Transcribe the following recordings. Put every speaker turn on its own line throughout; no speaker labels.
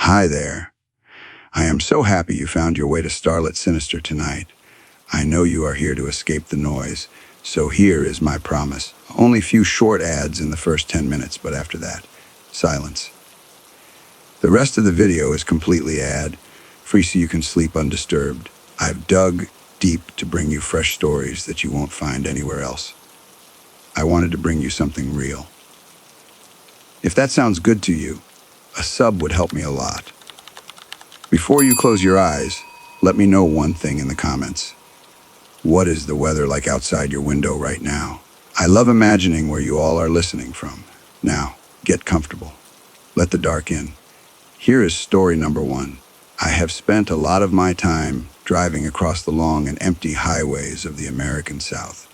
Hi there. I am so happy you found your way to Starlet Sinister tonight. I know you are here to escape the noise, so here is my promise. Only few short ads in the first 10 minutes, but after that, silence. The rest of the video is completely ad-free so you can sleep undisturbed. I've dug deep to bring you fresh stories that you won't find anywhere else. I wanted to bring you something real. If that sounds good to you, a sub would help me a lot. Before you close your eyes, let me know one thing in the comments. What is the weather like outside your window right now? I love imagining where you all are listening from. Now, get comfortable. Let the dark in. Here is story number 1. I have spent a lot of my time driving across the long and empty highways of the American South.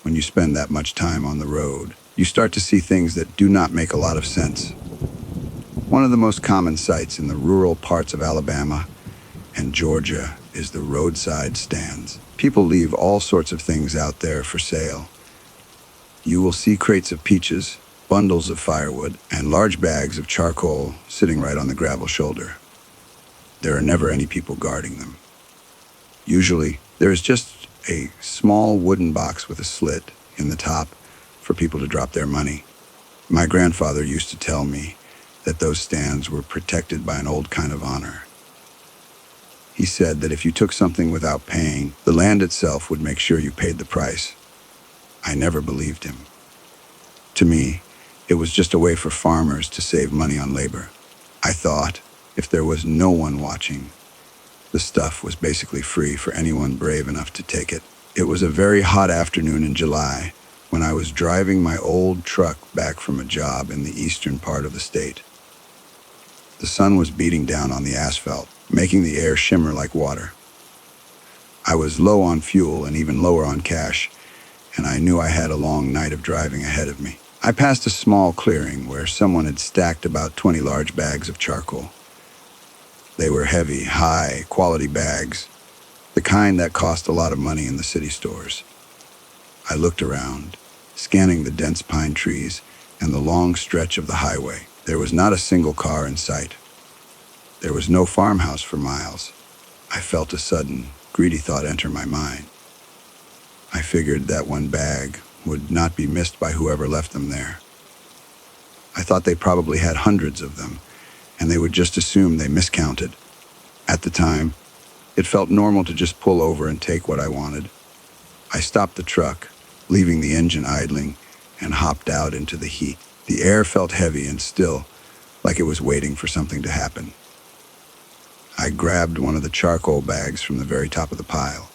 When you spend that much time on the road, you start to see things that do not make a lot of sense. One of the most common sights in the rural parts of Alabama and Georgia is the roadside stands. People leave all sorts of things out there for sale. You will see crates of peaches, bundles of firewood, and large bags of charcoal sitting right on the gravel shoulder. There are never any people guarding them. Usually, there is just a small wooden box with a slit in the top for people to drop their money. My grandfather used to tell me that those stands were protected by an old kind of honor. He said that if you took something without paying, the land itself would make sure you paid the price. I never believed him. To me, it was just a way for farmers to save money on labor. I thought if there was no one watching, the stuff was basically free for anyone brave enough to take it. It was a very hot afternoon in July when I was driving my old truck back from a job in the eastern part of the state. The sun was beating down on the asphalt, making the air shimmer like water. I was low on fuel and even lower on cash, and I knew I had a long night of driving ahead of me. I passed a small clearing where someone had stacked about 20 large bags of charcoal. They were heavy, high-quality bags, the kind that cost a lot of money in the city stores. I looked around, scanning the dense pine trees and the long stretch of the highway. There was not a single car in sight. There was no farmhouse for miles. I felt a sudden, greedy thought enter my mind. I figured that one bag would not be missed by whoever left them there. I thought they probably had hundreds of them, and they would just assume they miscounted. At the time, it felt normal to just pull over and take what I wanted. I stopped the truck, leaving the engine idling, and hopped out into the heat. The air felt heavy and still, like it was waiting for something to happen. I grabbed one of the charcoal bags from the very top of the pile.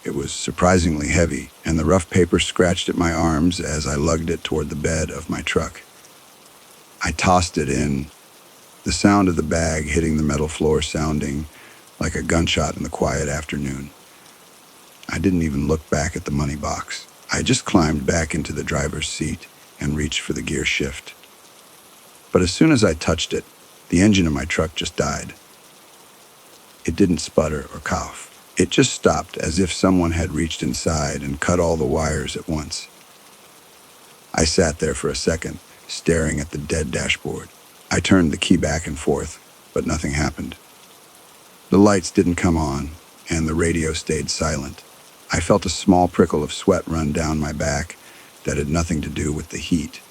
It was surprisingly heavy, and the rough paper scratched at my arms as I lugged it toward the bed of my truck. I tossed it in, the sound of the bag hitting the metal floor sounding like a gunshot in the quiet afternoon. I didn't even look back at the money box. I just climbed back into the driver's seat and reached for the gear shift. But as soon as I touched it, the engine of my truck just died. It didn't sputter or cough. It just stopped as if someone had reached inside and cut all the wires at once. I sat there for a second, staring at the dead dashboard. I turned the key back and forth, but nothing happened. The lights didn't come on, and the radio stayed silent. I felt a small prickle of sweat run down my back that had nothing to do with the heat.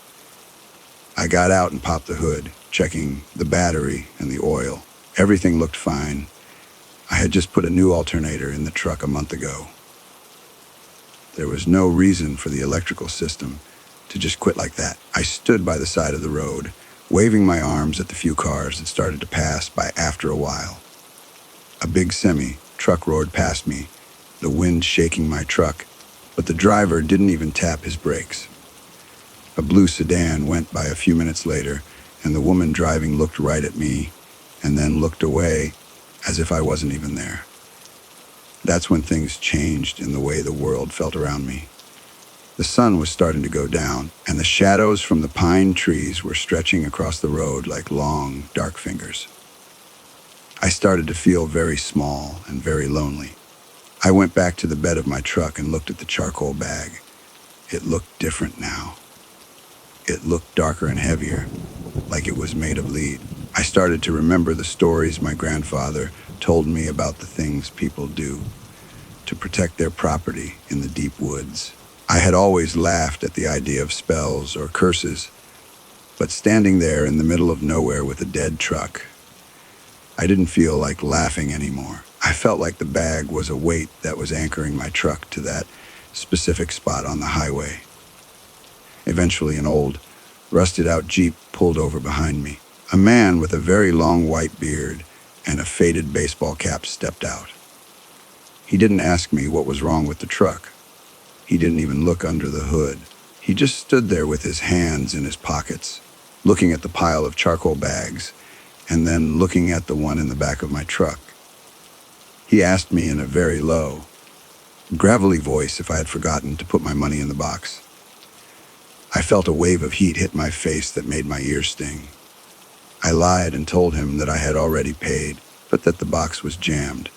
I got out and popped the hood, checking the battery and the oil. Everything looked fine. I had just put a new alternator in the truck a month ago. There was no reason for the electrical system to just quit like that. I stood by the side of the road, waving my arms at the few cars that started to pass by after a while. A big semi-truck roared past me, the wind shaking my truck, but the driver didn't even tap his brakes. A blue sedan went by a few minutes later, and the woman driving looked right at me and then looked away as if I wasn't even there. That's when things changed in the way the world felt around me. The sun was starting to go down, and the shadows from the pine trees were stretching across the road like long, dark fingers. I started to feel very small and very lonely. I went back to the bed of my truck and looked at the charcoal bag. It looked different now. It looked darker and heavier, like it was made of lead. I started to remember the stories my grandfather told me about the things people do to protect their property in the deep woods. I had always laughed at the idea of spells or curses, but standing there in the middle of nowhere with a dead truck, I didn't feel like laughing anymore. I felt like the bag was a weight that was anchoring my truck to that specific spot on the highway. Eventually, an old, rusted-out Jeep pulled over behind me. A man with a very long white beard and a faded baseball cap stepped out. He didn't ask me what was wrong with the truck. He didn't even look under the hood. He just stood there with his hands in his pockets, looking at the pile of charcoal bags, and then looking at the one in the back of my truck. He asked me in a very low, gravelly voice if I had forgotten to put my money in the box. I felt a wave of heat hit my face that made my ears sting. I lied and told him that I had already paid, but that the box was jammed.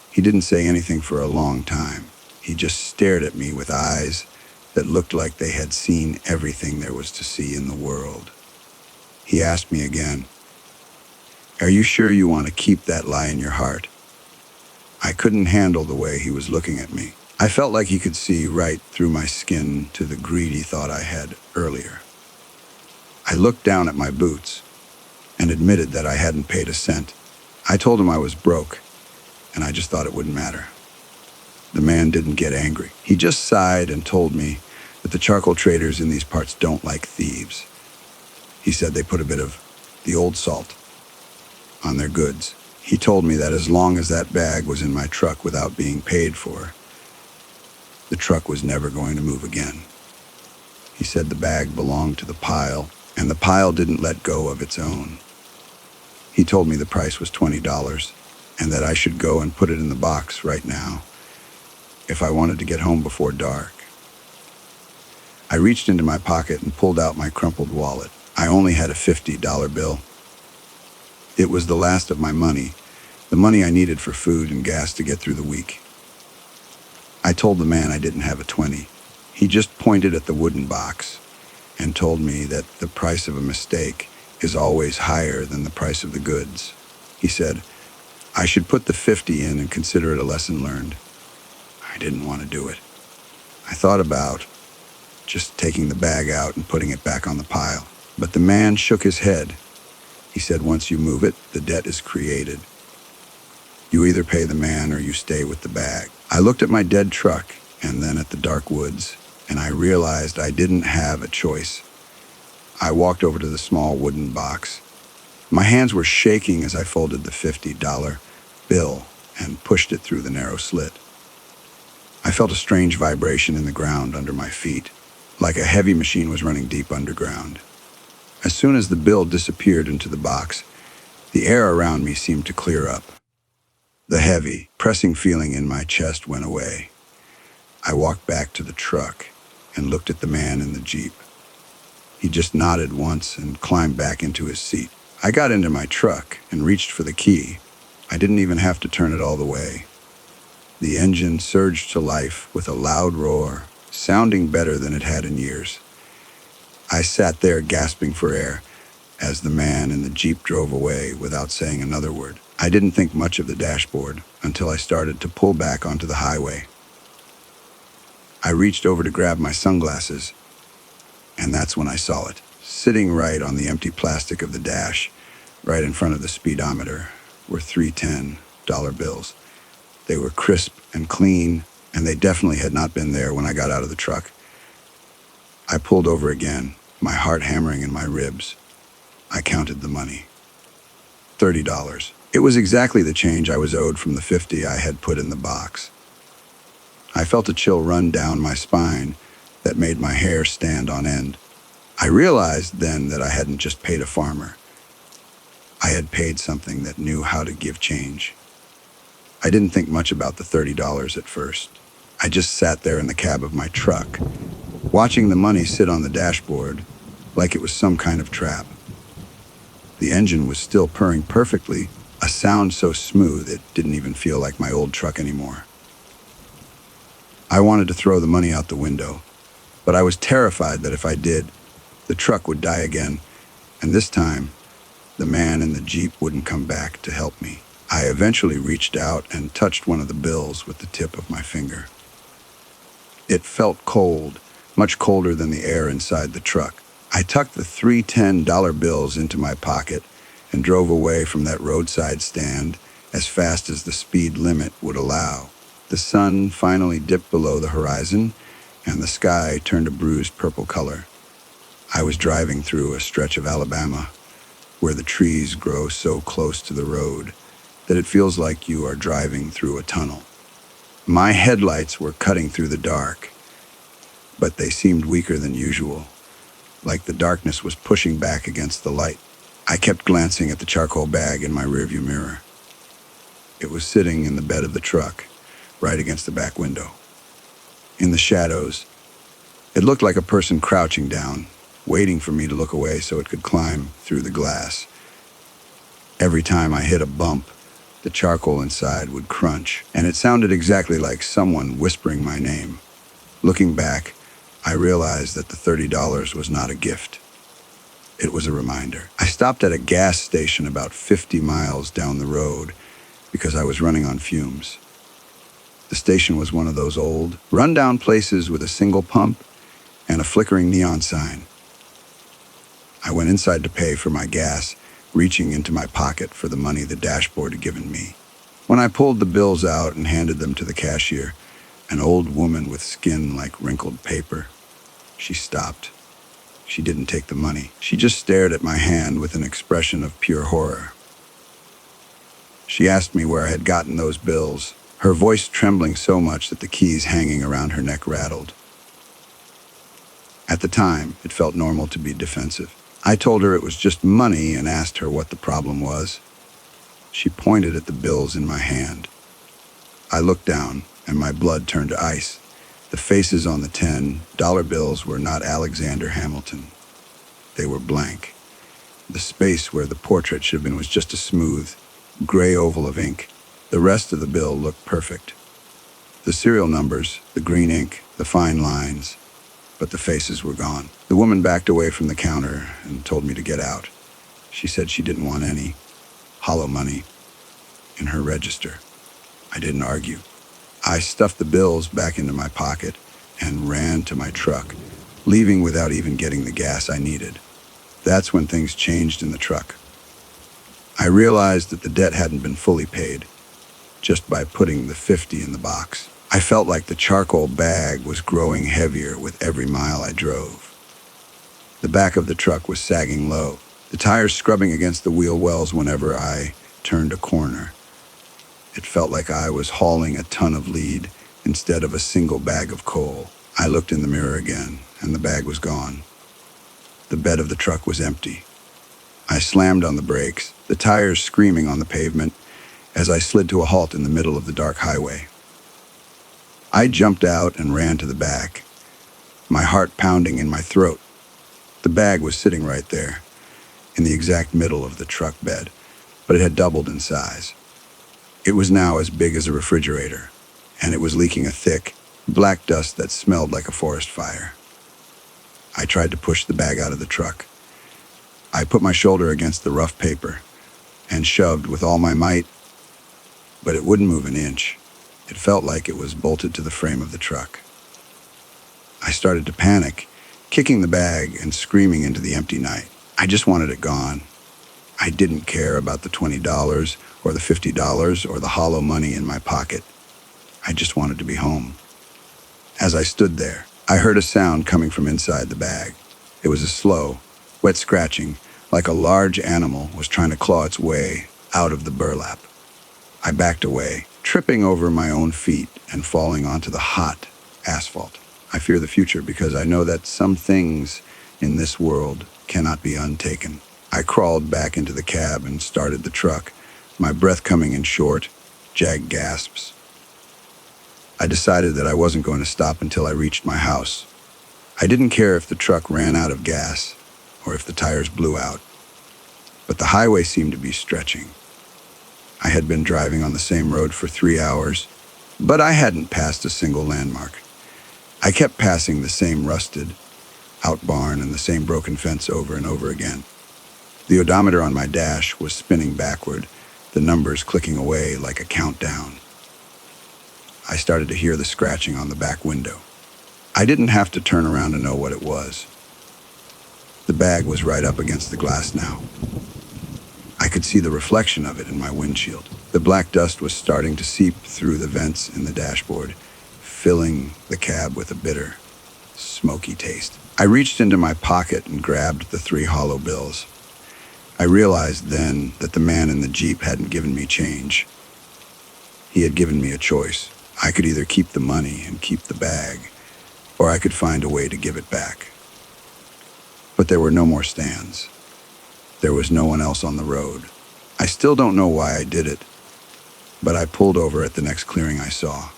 He didn't say anything for a long time. He just stared at me with eyes that looked like they had seen everything there was to see in the world. He asked me again, "Are you sure you want to keep that lie in your heart?" I couldn't handle the way he was looking at me. I felt like he could see right through my skin to the greedy thought I had earlier. I looked down at my boots and admitted that I hadn't paid a cent. I told him I was broke, and I just thought it wouldn't matter. The man didn't get angry. He just sighed and told me that the charcoal traders in these parts don't like thieves. He said they put a bit of the old salt on their goods. He told me that as long as that bag was in my truck without being paid for, the truck was never going to move again. He said the bag belonged to the pile, and the pile didn't let go of its own. He told me the price was $20, and that I should go and put it in the box right now if I wanted to get home before dark. I reached into my pocket and pulled out my crumpled wallet. I only had a $50 bill. It was the last of my money, the money I needed for food and gas to get through the week. I told the man I didn't have a 20. He just pointed at the wooden box and told me that the price of a mistake is always higher than the price of the goods. He said I should put the 50 in and consider it a lesson learned. I didn't want to do it. I thought about just taking the bag out and putting it back on the pile. But the man shook his head. He said once you move it, the debt is created. You either pay the man or you stay with the bag. I looked at my dead truck and then at the dark woods, and I realized I didn't have a choice. I walked over to the small wooden box. My hands were shaking as I folded the $50 bill and pushed it through the narrow slit. I felt a strange vibration in the ground under my feet, like a heavy machine was running deep underground. As soon as the bill disappeared into the box, the air around me seemed to clear up. The heavy, pressing feeling in my chest went away. I walked back to the truck and looked at the man in the Jeep. He just nodded once and climbed back into his seat. I got into my truck and reached for the key. I didn't even have to turn it all the way. The engine surged to life with a loud roar, sounding better than it had in years. I sat there gasping for air as the man in the Jeep drove away without saying another word. I didn't think much of the dashboard until I started to pull back onto the highway. I reached over to grab my sunglasses, and that's when I saw it. Sitting right on the empty plastic of the dash, right in front of the speedometer, were three $10 bills. They were crisp and clean, and they definitely had not been there when I got out of the truck. I pulled over again, my heart hammering in my ribs. I counted the money. $30. It was exactly the change I was owed from the 50 I had put in the box. I felt a chill run down my spine that made my hair stand on end. I realized then that I hadn't just paid a farmer. I had paid something that knew how to give change. I didn't think much about the $30 at first. I just sat there in the cab of my truck, watching the money sit on the dashboard like it was some kind of trap. The engine was still purring perfectly, a sound so smooth it didn't even feel like my old truck anymore. I wanted to throw the money out the window, but I was terrified that if I did, the truck would die again, and this time, The man in the Jeep wouldn't come back to help me. I eventually reached out and touched one of the bills with the tip of my finger. It felt cold, much colder than the air inside the truck. I tucked the three $10 bills into my pocket and drove away from that roadside stand as fast as the speed limit would allow. The sun finally dipped below the horizon, and the sky turned a bruised purple color. I was driving through a stretch of Alabama where the trees grow so close to the road that it feels like you are driving through a tunnel. My headlights were cutting through the dark, but they seemed weaker than usual, like the darkness was pushing back against the light. I kept glancing at the charcoal bag in my rearview mirror. It was sitting in the bed of the truck, right against the back window. In the shadows, it looked like a person crouching down, waiting for me to look away so it could climb through the glass. Every time I hit a bump, the charcoal inside would crunch, and it sounded exactly like someone whispering my name. Looking back, I realized that the $30 was not a gift. It was a reminder. I stopped at a gas station about 50 miles down the road because I was running on fumes. The station was one of those old, run-down places with a single pump and a flickering neon sign. I went inside to pay for my gas, reaching into my pocket for the money the dashboard had given me. When I pulled the bills out and handed them to the cashier, an old woman with skin like wrinkled paper, she stopped. She didn't take the money. She just stared at my hand with an expression of pure horror. She asked me where I had gotten those bills, her voice trembling so much that the keys hanging around her neck rattled. At the time, it felt normal to be defensive. I told her it was just money and asked her what the problem was. She pointed at the bills in my hand. I looked down, and my blood turned to ice. The faces on the $10 bills were not Alexander Hamilton. They were blank. The space where the portrait should have been was just a smooth, gray oval of ink. The rest of the bill looked perfect. The serial numbers, the green ink, the fine lines, but the faces were gone. The woman backed away from the counter and told me to get out. She said she didn't want any hollow money in her register. I didn't argue. I stuffed the bills back into my pocket and ran to my truck, leaving without even getting the gas I needed. That's when things changed in the truck. I realized that the debt hadn't been fully paid, just by putting the 50 in the box. I felt like the charcoal bag was growing heavier with every mile I drove. The back of the truck was sagging low, the tires scrubbing against the wheel wells whenever I turned a corner. It felt like I was hauling a ton of lead instead of a single bag of coal. I looked in the mirror again, and the bag was gone. The bed of the truck was empty. I slammed on the brakes, the tires screaming on the pavement, as I slid to a halt in the middle of the dark highway. I jumped out and ran to the back, my heart pounding in my throat. The bag was sitting right there, in the exact middle of the truck bed, but it had doubled in size. It was now as big as a refrigerator, and it was leaking a thick, black dust that smelled like a forest fire. I tried to push the bag out of the truck. I put my shoulder against the rough paper and shoved with all my might, but it wouldn't move an inch. It felt like it was bolted to the frame of the truck. I started to panic, kicking the bag and screaming into the empty night. I just wanted it gone. I didn't care about the $20 or the $50 or the hollow money in my pocket. I just wanted to be home. As I stood there, I heard a sound coming from inside the bag. It was a slow, wet scratching, like a large animal was trying to claw its way out of the burlap. I backed away, tripping over my own feet and falling onto the hot asphalt. I fear the future because I know that some things in this world cannot be untaken. I crawled back into the cab and started the truck, my breath coming in short, jagged gasps. I decided that I wasn't going to stop until I reached my house. I didn't care if the truck ran out of gas or if the tires blew out, but the highway seemed to be stretching. I had been driving on the same road for 3 hours, but I hadn't passed a single landmark. I kept passing the same rusted out barn and the same broken fence over and over again. The odometer on my dash was spinning backward, the numbers clicking away like a countdown. I started to hear the scratching on the back window. I didn't have to turn around to know what it was. The bag was right up against the glass now. I could see the reflection of it in my windshield. The black dust was starting to seep through the vents in the dashboard, filling the cab with a bitter, smoky taste. I reached into my pocket and grabbed the 3 hollow bills. I realized then that the man in the Jeep hadn't given me change. He had given me a choice. I could either keep the money and keep the bag, or I could find a way to give it back. But there were no more stands. There was no one else on the road. I still don't know why I did it, but I pulled over at the next clearing I saw.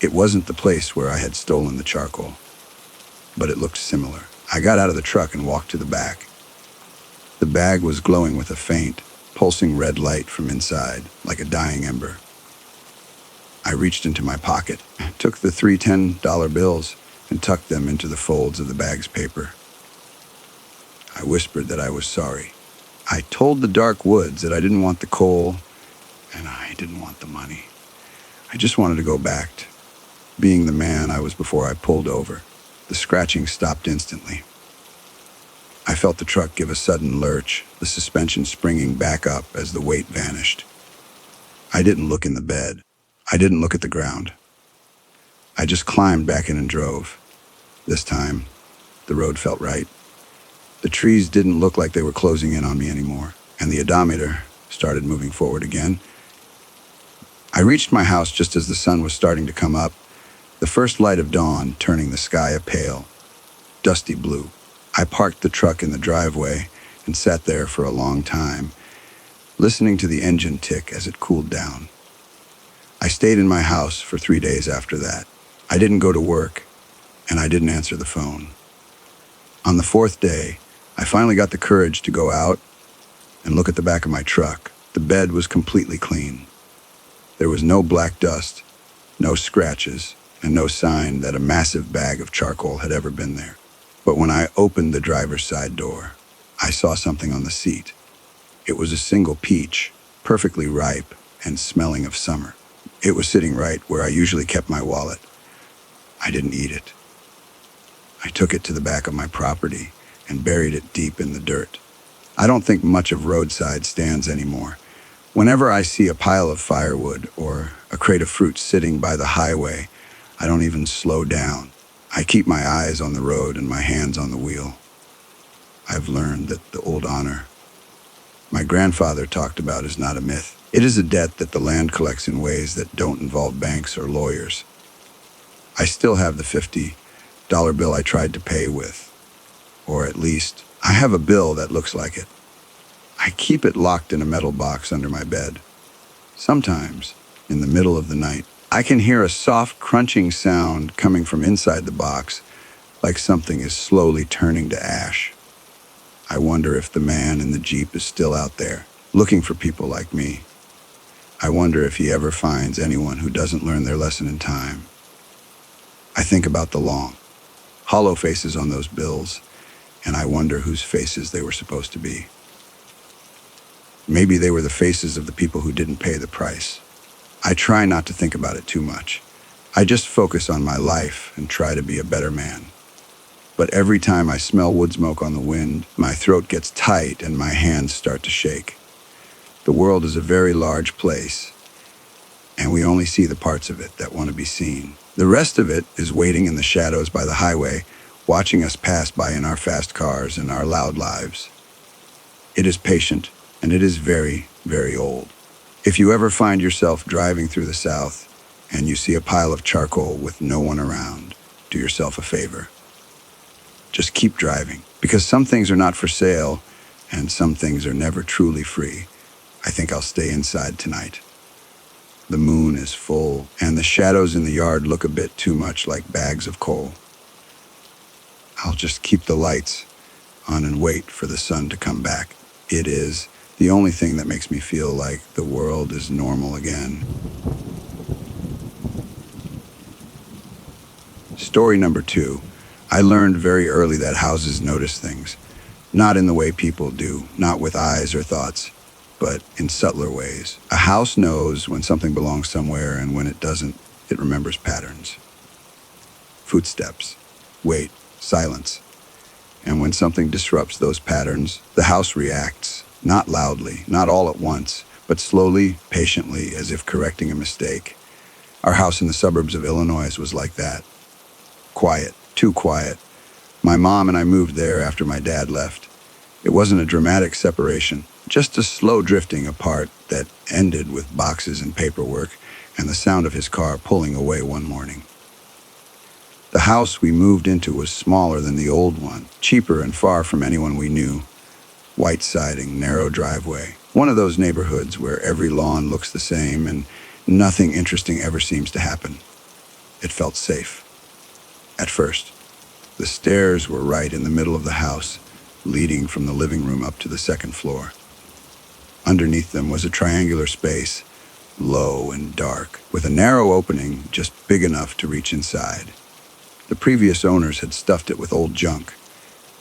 It wasn't the place where I had stolen the charcoal, but it looked similar. I got out of the truck and walked to the back. The bag was glowing with a faint, pulsing red light from inside, like a dying ember. I reached into my pocket, took the 3 $10 bills, and tucked them into the folds of the bag's paper. I whispered that I was sorry. I told the dark woods that I didn't want the coal, and I didn't want the money. I just wanted to go back to being the man I was before I pulled over. The scratching stopped instantly. I felt the truck give a sudden lurch, the suspension springing back up as the weight vanished. I didn't look in the bed. I didn't look at the ground. I just climbed back in and drove. This time, the road felt right. The trees didn't look like they were closing in on me anymore, and the odometer started moving forward again. I reached my house just as the sun was starting to come up, the first light of dawn turning the sky a pale, dusty blue. I parked the truck in the driveway and sat there for a long time, listening to the engine tick as it cooled down. I stayed in my house for 3 days after that. I didn't go to work, and I didn't answer the phone. On the 4th day, I finally got the courage to go out and look at the back of my truck. The bed was completely clean. There was no black dust, no scratches, and no sign that a massive bag of charcoal had ever been there. But when I opened the driver's side door, I saw something on the seat. It was a single peach, perfectly ripe and smelling of summer. It was sitting right where I usually kept my wallet. I didn't eat it. I took it to the back of my property and buried it deep in the dirt. I don't think much of roadside stands anymore. Whenever I see a pile of firewood or a crate of fruit sitting by the highway, I don't even slow down. I keep my eyes on the road and my hands on the wheel. I've learned that the old honor my grandfather talked about is not a myth. It is a debt that the land collects in ways that don't involve banks or lawyers. I still have the $50 bill I tried to pay with, or at least I have a bill that looks like it. I keep it locked in a metal box under my bed. Sometimes, in the middle of the night, I can hear a soft crunching sound coming from inside the box, like something is slowly turning to ash. I wonder if the man in the Jeep is still out there, looking for people like me. I wonder if he ever finds anyone who doesn't learn their lesson in time. I think about the long, hollow faces on those bills, and I wonder whose faces they were supposed to be. Maybe they were the faces of the people who didn't pay the price. I try not to think about it too much. I just focus on my life and try to be a better man. But every time I smell wood smoke on the wind, my throat gets tight and my hands start to shake. The world is a very large place, and we only see the parts of it that want to be seen. The rest of it is waiting in the shadows by the highway, watching us pass by in our fast cars and our loud lives. It is patient, and it is very, very old. If you ever find yourself driving through the South and you see a pile of charcoal with no one around, do yourself a favor. Just keep driving, because some things are not for sale and some things are never truly free. I think I'll stay inside tonight. The moon is full, and the shadows in the yard look a bit too much like bags of coal. I'll just keep the lights on and wait for the sun to come back. It is the only thing that makes me feel like the world is normal again. Story number 2. I learned very early that houses notice things. Not in the way people do, not with eyes or thoughts, but in subtler ways. A house knows when something belongs somewhere, and when it doesn't, it remembers patterns. Footsteps, wait, silence. And when something disrupts those patterns, the house reacts, not loudly, not all at once, but slowly, patiently, as if correcting a mistake. Our house in the suburbs of Illinois was like that. Quiet, too quiet. My mom and I moved there after my dad left. It wasn't a dramatic separation, just a slow drifting apart that ended with boxes and paperwork and the sound of his car pulling away one morning. The house we moved into was smaller than the old one, cheaper and far from anyone we knew. White siding, narrow driveway. One of those neighborhoods where every lawn looks the same and nothing interesting ever seems to happen. It felt safe. At first. The stairs were right in the middle of the house, leading from the living room up to the second floor. Underneath them was a triangular space, low and dark, with a narrow opening just big enough to reach inside. The previous owners had stuffed it with old junk,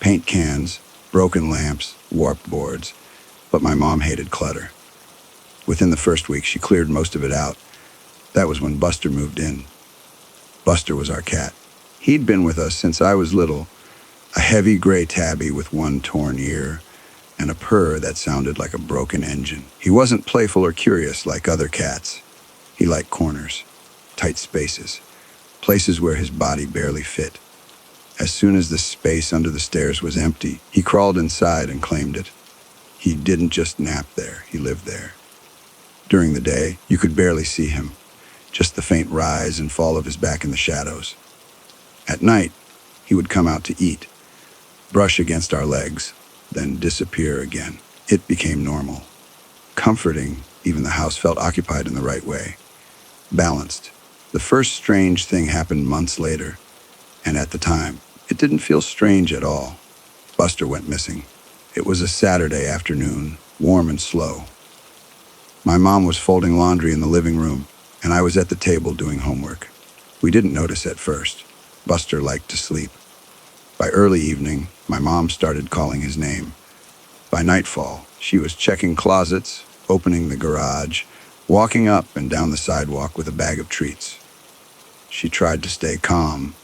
paint cans, broken lamps, warped boards, but my mom hated clutter. Within the first week, she cleared most of it out. That was when Buster moved in. Buster was our cat. He'd been with us since I was little, a heavy gray tabby with one torn ear and a purr that sounded like a broken engine. He wasn't playful or curious like other cats. He liked corners, tight spaces, places where his body barely fit. As soon as the space under the stairs was empty, he crawled inside and claimed it. He didn't just nap there, he lived there. During the day, you could barely see him, just the faint rise and fall of his back in the shadows. At night, he would come out to eat, brush against our legs, then disappear again. It became normal. Comforting, even the house felt occupied in the right way. Balanced. The first strange thing happened months later, and at the time, it didn't feel strange at all. Buster went missing. It was a Saturday afternoon, warm and slow. My mom was folding laundry in the living room, and I was at the table doing homework. We didn't notice at first. Buster liked to sleep. By early evening, my mom started calling his name. By nightfall, she was checking closets, opening the garage, walking up and down the sidewalk with a bag of treats. She tried to stay calm,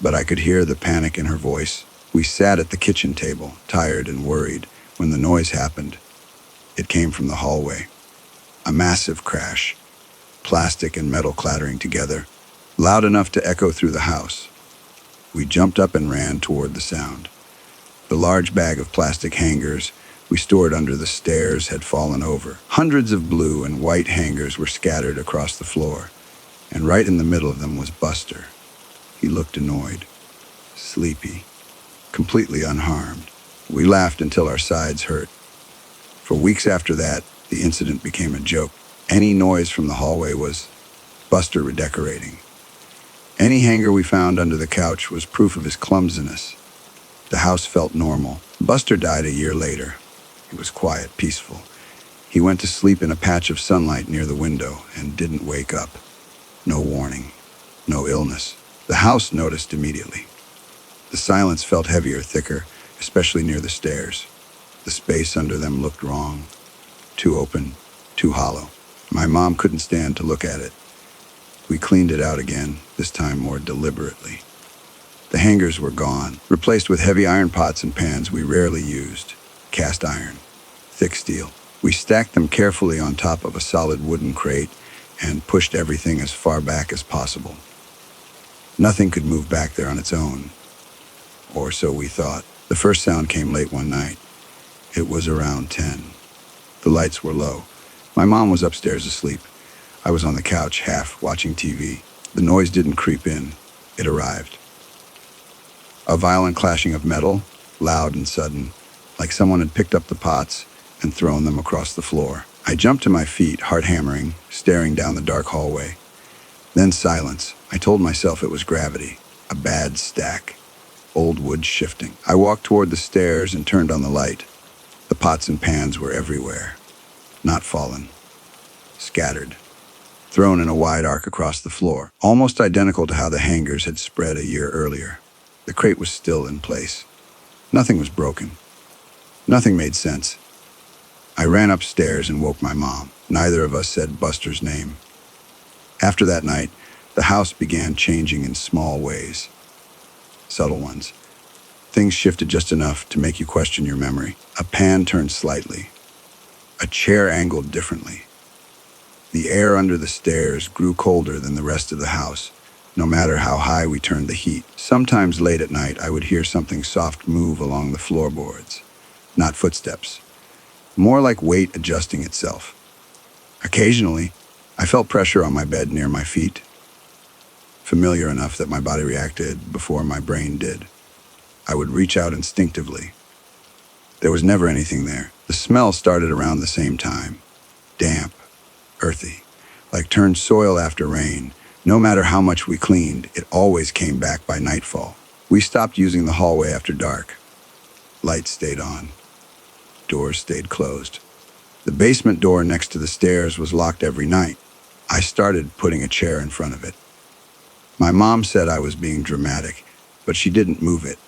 but I could hear the panic in her voice. We sat at the kitchen table, tired and worried, when the noise happened. It came from the hallway. A massive crash, plastic and metal clattering together, loud enough to echo through the house. We jumped up and ran toward the sound. The large bag of plastic hangers we stored under the stairs had fallen over. Hundreds of blue and white hangers were scattered across the floor, and right in the middle of them was Buster. He looked annoyed, sleepy, completely unharmed. We laughed until our sides hurt. For weeks after that, the incident became a joke. Any noise from the hallway was Buster redecorating. Any hanger we found under the couch was proof of his clumsiness. The house felt normal. Buster died a year later. It was quiet, peaceful. He went to sleep in a patch of sunlight near the window and didn't wake up. No warning, no illness. The house noticed immediately. The silence felt heavier, thicker, especially near the stairs. The space under them looked wrong. Too open, too hollow. My mom couldn't stand to look at it. We cleaned it out again, this time more deliberately. The hangers were gone, replaced with heavy iron pots and pans we rarely used. Cast iron, thick steel. We stacked them carefully on top of a solid wooden crate and pushed everything as far back as possible. Nothing could move back there on its own. Or so we thought. The first sound came late one night. It was around 10. The lights were low. My mom was upstairs asleep. I was on the couch, half watching TV. The noise didn't creep in. It arrived. A violent clashing of metal, loud and sudden, like someone had picked up the pots and thrown them across the floor. I jumped to my feet, heart hammering, staring down the dark hallway. Then silence. I told myself it was gravity, a bad stack, old wood shifting. I walked toward the stairs and turned on the light. The pots and pans were everywhere. Not fallen. Scattered. Thrown in a wide arc across the floor, almost identical to how the hangers had spread a year earlier. The crate was still in place. Nothing was broken. Nothing made sense. I ran upstairs and woke my mom. Neither of us said Buster's name. After that night, the house began changing in small ways. Subtle ones. Things shifted just enough to make you question your memory. A pan turned slightly. A chair angled differently. The air under the stairs grew colder than the rest of the house, no matter how high we turned the heat. Sometimes late at night, I would hear something soft move along the floorboards. Not footsteps. More like weight adjusting itself. Occasionally, I felt pressure on my bed near my feet. Familiar enough that my body reacted before my brain did. I would reach out instinctively. There was never anything there. The smell started around the same time. Damp, earthy, like turned soil after rain. No matter how much we cleaned, it always came back by nightfall. We stopped using the hallway after dark. Lights stayed on. Doors stayed closed. The basement door next to the stairs was locked every night. I started putting a chair in front of it. My mom said I was being dramatic, but she didn't move it.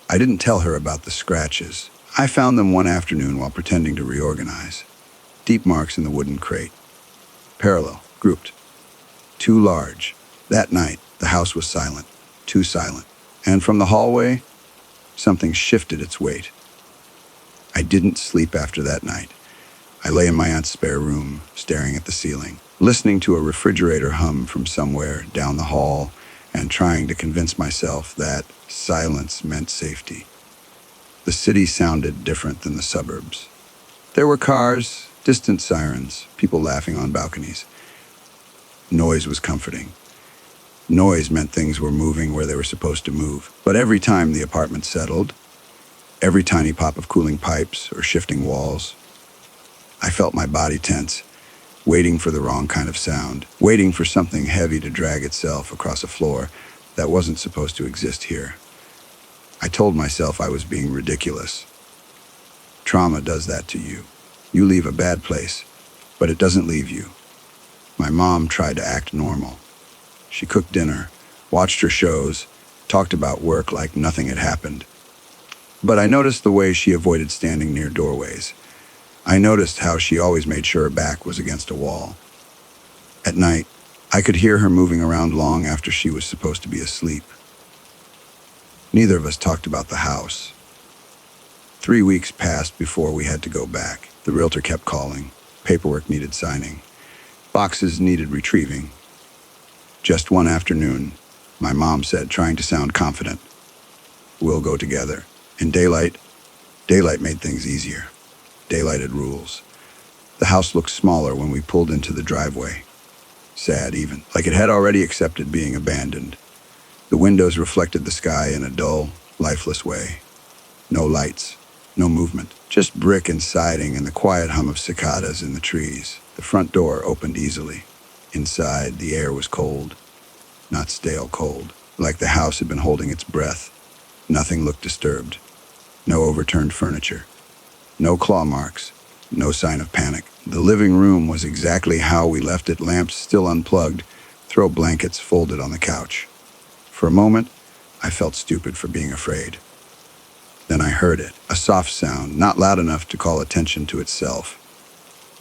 I didn't tell her about the scratches. I found them one afternoon while pretending to reorganize. Deep marks in the wooden crate. Parallel, grouped. Too large. That night, the house was silent. Too silent. And from the hallway, something shifted its weight. I didn't sleep after that night. I lay in my aunt's spare room, staring at the ceiling, listening to a refrigerator hum from somewhere down the hall, and trying to convince myself that silence meant safety. The city sounded different than the suburbs. There were cars, distant sirens, people laughing on balconies. Noise was comforting. Noise meant things were moving where they were supposed to move. But every time the apartment settled, every tiny pop of cooling pipes or shifting walls, I felt my body tense, waiting for the wrong kind of sound, waiting for something heavy to drag itself across a floor that wasn't supposed to exist here. I told myself I was being ridiculous. Trauma does that to you. You leave a bad place, but it doesn't leave you. My mom tried to act normal. She cooked dinner, watched her shows, talked about work like nothing had happened. But I noticed the way she avoided standing near doorways. I noticed how she always made sure her back was against a wall. At night, I could hear her moving around long after she was supposed to be asleep. Neither of us talked about the house. 3 weeks passed before we had to go back. The realtor kept calling. Paperwork needed signing. Boxes needed retrieving. Just one afternoon, my mom said, trying to sound confident, "We'll go together." In daylight made things easier. Daylight had rules. The house looked smaller when we pulled into the driveway. Sad even, like it had already accepted being abandoned. The windows reflected the sky in a dull, lifeless way. No lights, no movement, just brick and siding and the quiet hum of cicadas in the trees. The front door opened easily. Inside, the air was cold. Not stale cold, like the house had been holding its breath. Nothing looked disturbed. No overturned furniture. No claw marks. No sign of panic. The living room was exactly how we left it, lamps still unplugged, throw blankets folded on the couch. For a moment, I felt stupid for being afraid. Then I heard it, a soft sound, not loud enough to call attention to itself.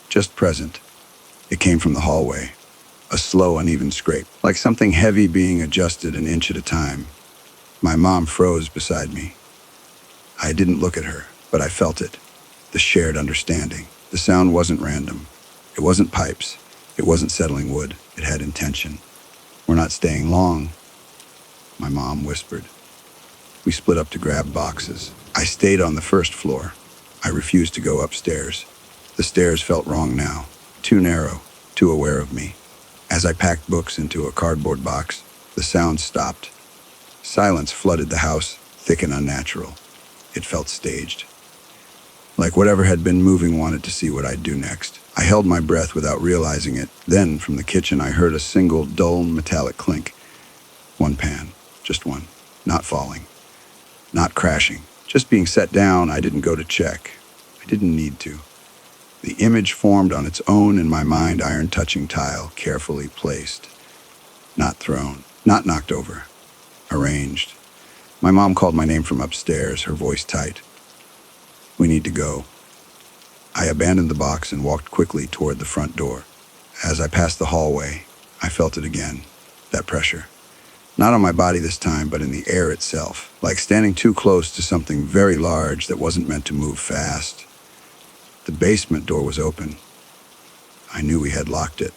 Just present. It came from the hallway. A slow, uneven scrape, like something heavy being adjusted an inch at a time. My mom froze beside me. I didn't look at her, but I felt it. The shared understanding. The sound wasn't random. It wasn't pipes. It wasn't settling wood. It had intention. "We're not staying long," my mom whispered. We split up to grab boxes. I stayed on the first floor. I refused to go upstairs. The stairs felt wrong now. Too narrow. Too aware of me. As I packed books into a cardboard box, the sound stopped. Silence flooded the house, thick and unnatural. It felt staged. Like whatever had been moving wanted to see what I'd do next. I held my breath without realizing it. Then, from the kitchen, I heard a single dull metallic clink. One pan. Just one. Not falling. Not crashing. Just being set down. I didn't go to check. I didn't need to. The image formed on its own in my mind, iron-touching tile, carefully placed. Not thrown. Not knocked over. Arranged. My mom called my name from upstairs, her voice tight. We need to go. I abandoned the box and walked quickly toward the front door. As I passed the hallway, I felt it again, that pressure. Not on my body this time, but in the air itself, like standing too close to something very large that wasn't meant to move fast. The basement door was open. I knew we had locked it.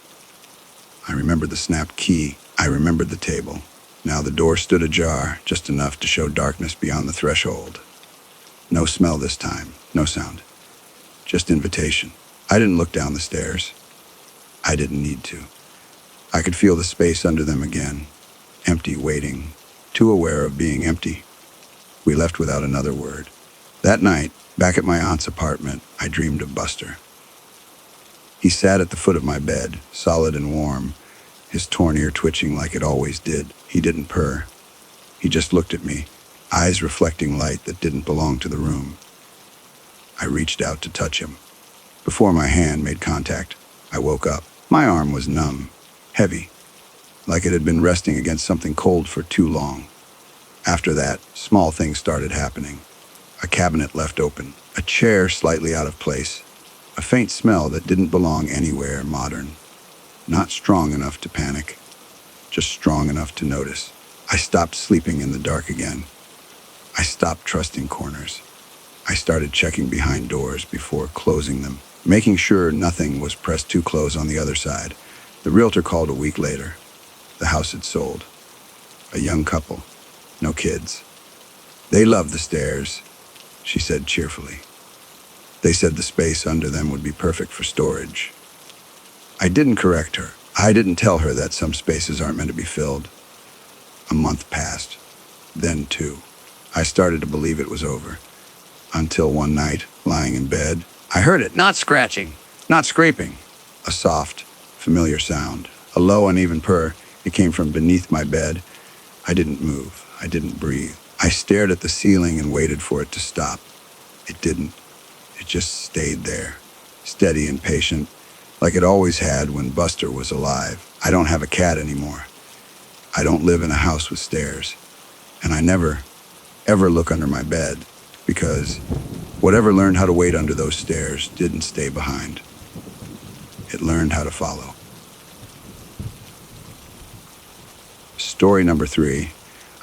I remembered the snapped key. I remembered the table. Now the door stood ajar, just enough to show darkness beyond the threshold. No smell this time, no sound. Just invitation. I didn't look down the stairs. I didn't need to. I could feel the space under them again. Empty, waiting, too aware of being empty. We left without another word. That night, back at my aunt's apartment, I dreamed of Buster. He sat at the foot of my bed, solid and warm, his torn ear twitching like it always did. He didn't purr. He just looked at me, eyes reflecting light that didn't belong to the room. I reached out to touch him. Before my hand made contact, I woke up. My arm was numb, heavy, like it had been resting against something cold for too long. After that, small things started happening. A cabinet left open, a chair slightly out of place, a faint smell that didn't belong anywhere modern. Not strong enough to panic, just strong enough to notice. I stopped sleeping in the dark again. I stopped trusting corners. I started checking behind doors before closing them, making sure nothing was pressed too close on the other side. The realtor called a week later. The house had sold. A young couple, no kids. They loved the stairs, she said cheerfully. They said the space under them would be perfect for storage. I didn't correct her. I didn't tell her that some spaces aren't meant to be filled. A month passed. Then two. I started to believe it was over. Until one night, lying in bed, I heard it, not scratching, not scraping. A soft, familiar sound, a low, uneven purr. It came from beneath my bed. I didn't move. I didn't breathe. I stared at the ceiling and waited for it to stop. It didn't. It just stayed there, steady and patient, like it always had when Buster was alive. I don't have a cat anymore. I don't live in a house with stairs. And I never, ever look under my bed, because whatever learned how to wait under those stairs didn't stay behind. It learned how to follow. Story number 3.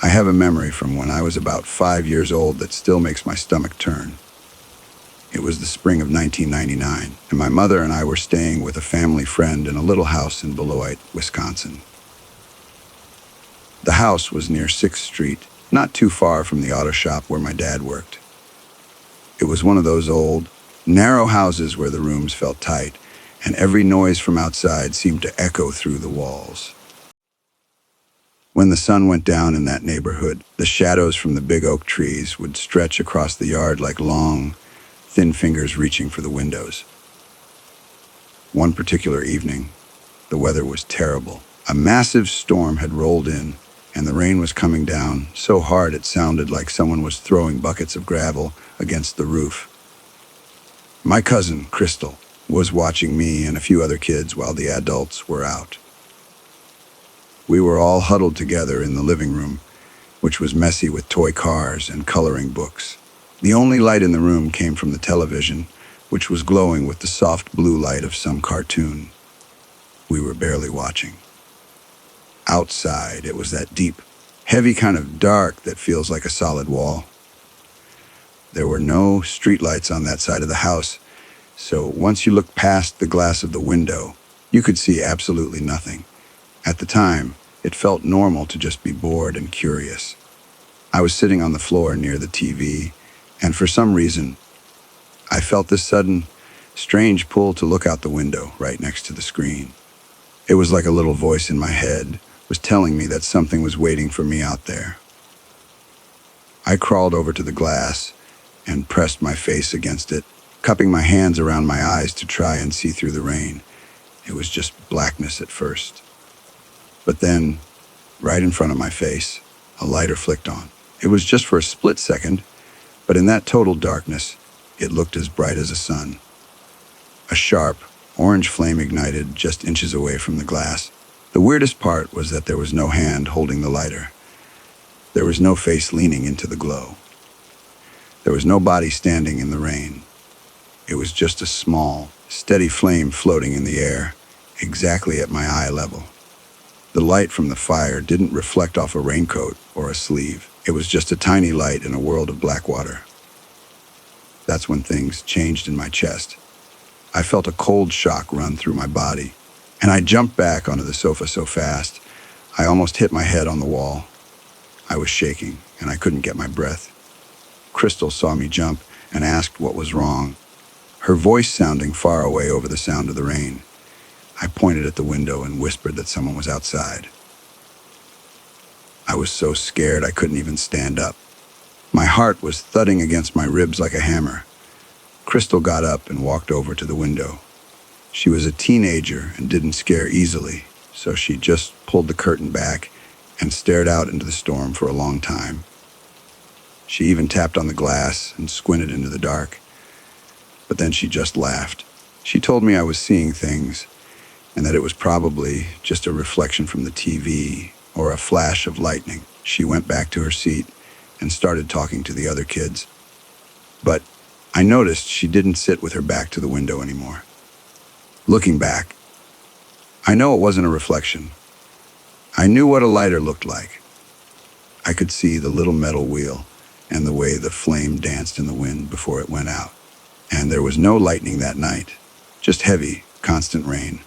I have a memory from when I was about 5 years old that still makes my stomach turn. It was the spring of 1999, and my mother and I were staying with a family friend in a little house in Beloit, Wisconsin. The house was near 6th Street, not too far from the auto shop where my dad worked. It was one of those old, narrow houses where the rooms felt tight, and every noise from outside seemed to echo through the walls. When the sun went down in that neighborhood, the shadows from the big oak trees would stretch across the yard like long, thin fingers reaching for the windows. One particular evening, the weather was terrible. A massive storm had rolled in, and the rain was coming down so hard it sounded like someone was throwing buckets of gravel against the roof. My cousin, Crystal, was watching me and a few other kids while the adults were out. We were all huddled together in the living room, which was messy with toy cars and coloring books. The only light in the room came from the television, which was glowing with the soft blue light of some cartoon. We were barely watching. Outside, it was that deep, heavy kind of dark that feels like a solid wall. There were no streetlights on that side of the house, so once you looked past the glass of the window, you could see absolutely nothing. At the time, it felt normal to just be bored and curious. I was sitting on the floor near the TV, and for some reason, I felt this sudden, strange pull to look out the window right next to the screen. It was like a little voice in my head was telling me that something was waiting for me out there. I crawled over to the glass and pressed my face against it, cupping my hands around my eyes to try and see through the rain. It was just blackness at first. But then, right in front of my face, a lighter flicked on. It was just for a split second, but in that total darkness, it looked as bright as a sun. A sharp, orange flame ignited just inches away from the glass. The weirdest part was that there was no hand holding the lighter. There was no face leaning into the glow. There was no body standing in the rain. It was just a small, steady flame floating in the air, exactly at my eye level. The light from the fire didn't reflect off a raincoat or a sleeve. It was just a tiny light in a world of black water. That's when things changed in my chest. I felt a cold shock run through my body, and I jumped back onto the sofa so fast, I almost hit my head on the wall. I was shaking, and I couldn't get my breath. Crystal saw me jump and asked what was wrong, her voice sounding far away over the sound of the rain. I pointed at the window and whispered that someone was outside. I was so scared I couldn't even stand up. My heart was thudding against my ribs like a hammer. Crystal got up and walked over to the window. She was a teenager and didn't scare easily, so she just pulled the curtain back and stared out into the storm for a long time. She even tapped on the glass and squinted into the dark. But then she just laughed. She told me I was seeing things, and that it was probably just a reflection from the TV or a flash of lightning. She went back to her seat and started talking to the other kids. But I noticed she didn't sit with her back to the window anymore. Looking back, I know it wasn't a reflection. I knew what a lighter looked like. I could see the little metal wheel and the way the flame danced in the wind before it went out. And there was no lightning that night, just heavy, constant rain.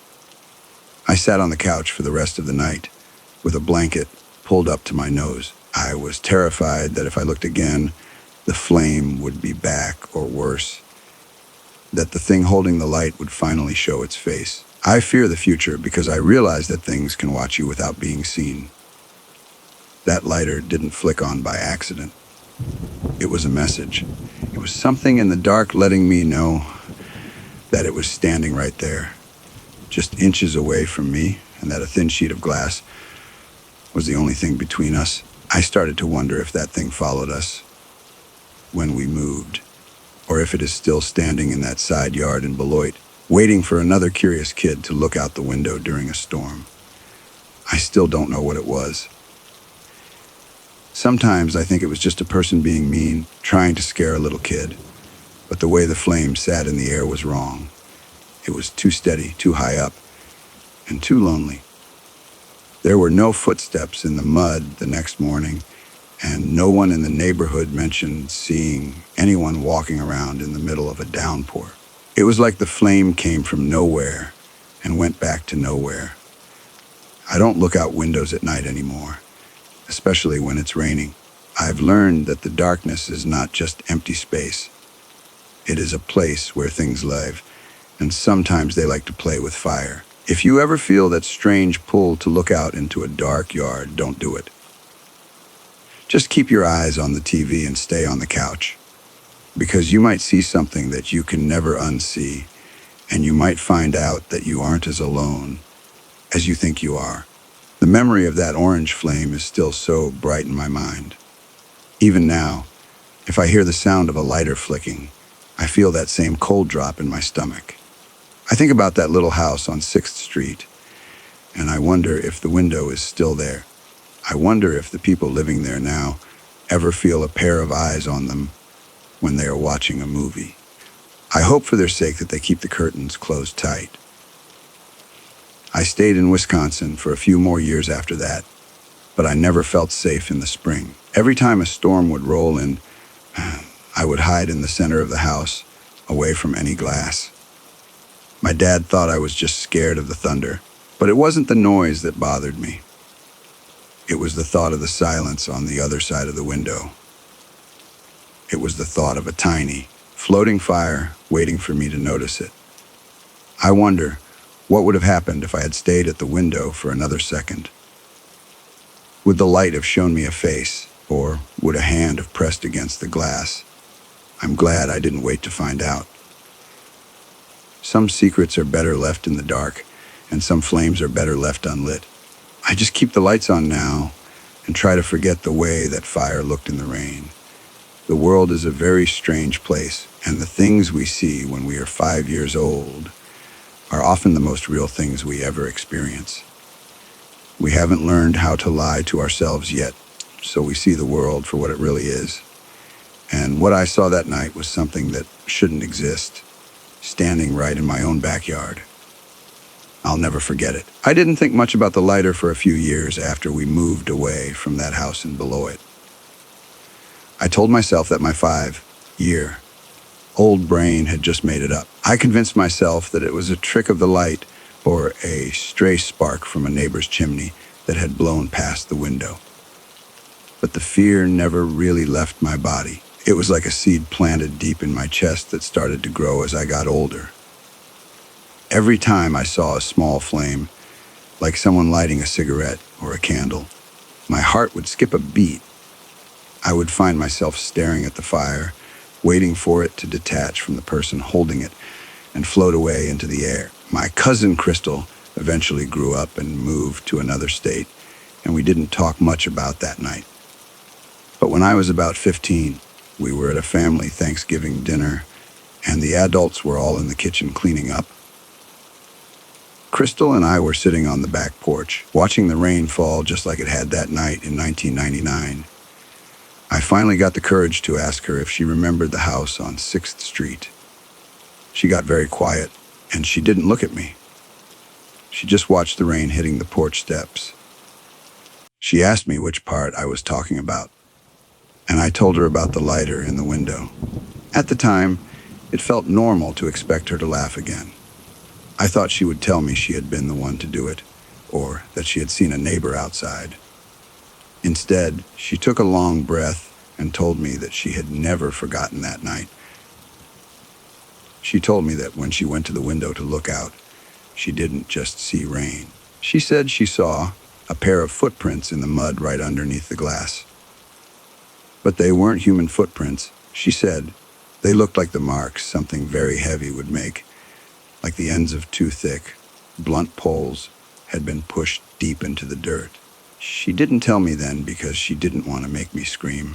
I sat on the couch for the rest of the night, with a blanket pulled up to my nose. I was terrified that if I looked again, the flame would be back, or worse, that the thing holding the light would finally show its face. I fear the future because I realize that things can watch you without being seen. That lighter didn't flick on by accident. It was a message. It was something in the dark letting me know that it was standing right there, just inches away from me, and that a thin sheet of glass was the only thing between us. I started to wonder if that thing followed us when we moved, or if it is still standing in that side yard in Beloit, waiting for another curious kid to look out the window during a storm. I still don't know what it was. Sometimes I think it was just a person being mean, trying to scare a little kid, but the way the flame sat in the air was wrong. It was too steady, too high up, and too lonely. There were no footsteps in the mud the next morning, and no one in the neighborhood mentioned seeing anyone walking around in the middle of a downpour. It was like the flame came from nowhere and went back to nowhere. I don't look out windows at night anymore, especially when it's raining. I've learned that the darkness is not just empty space. It is a place where things live, and sometimes they like to play with fire. If you ever feel that strange pull to look out into a dark yard, don't do it. Just keep your eyes on the TV and stay on the couch, because you might see something that you can never unsee, and you might find out that you aren't as alone as you think you are. The memory of that orange flame is still so bright in my mind. Even now, if I hear the sound of a lighter flicking, I feel that same cold drop in my stomach. I think about that little house on 6th Street, and I wonder if the window is still there. I wonder if the people living there now ever feel a pair of eyes on them when they are watching a movie. I hope for their sake that they keep the curtains closed tight. I stayed in Wisconsin for a few more years after that, but I never felt safe in the spring. Every time a storm would roll in, I would hide in the center of the house, away from any glass. My dad thought I was just scared of the thunder, but it wasn't the noise that bothered me. It was the thought of the silence on the other side of the window. It was the thought of a tiny, floating fire waiting for me to notice it. I wonder what would have happened if I had stayed at the window for another second. Would the light have shown me a face, or would a hand have pressed against the glass? I'm glad I didn't wait to find out. Some secrets are better left in the dark, and some flames are better left unlit. I just keep the lights on now and try to forget the way that fire looked in the rain. The world is a very strange place, and the things we see when we are 5 years old are often the most real things we ever experience. We haven't learned how to lie to ourselves yet, so we see the world for what it really is. And what I saw that night was something that shouldn't exist, standing right in my own backyard. I'll never forget it. I didn't think much about the lighter for a few years after we moved away from that house and below it. I told myself that my 5-year-old brain had just made it up. I convinced myself that it was a trick of the light or a stray spark from a neighbor's chimney that had blown past the window. But the fear never really left my body. It was like a seed planted deep in my chest that started to grow as I got older. Every time I saw a small flame, like someone lighting a cigarette or a candle, my heart would skip a beat. I would find myself staring at the fire, waiting for it to detach from the person holding it and float away into the air. My cousin Crystal eventually grew up and moved to another state, and we didn't talk much about that night. But when I was about 15, we were at a family Thanksgiving dinner, and the adults were all in the kitchen cleaning up. Crystal and I were sitting on the back porch, watching the rain fall just like it had that night in 1999. I finally got the courage to ask her if she remembered the house on 6th Street. She got very quiet, and she didn't look at me. She just watched the rain hitting the porch steps. She asked me which part I was talking about, and I told her about the lighter in the window. At the time, it felt normal to expect her to laugh again. I thought she would tell me she had been the one to do it, or that she had seen a neighbor outside. Instead, she took a long breath and told me that she had never forgotten that night. She told me that when she went to the window to look out, she didn't just see rain. She said she saw a pair of footprints in the mud right underneath the glass. But they weren't human footprints. She said they looked like the marks something very heavy would make, like the ends of two thick, blunt poles had been pushed deep into the dirt. She didn't tell me then because she didn't want to make me scream.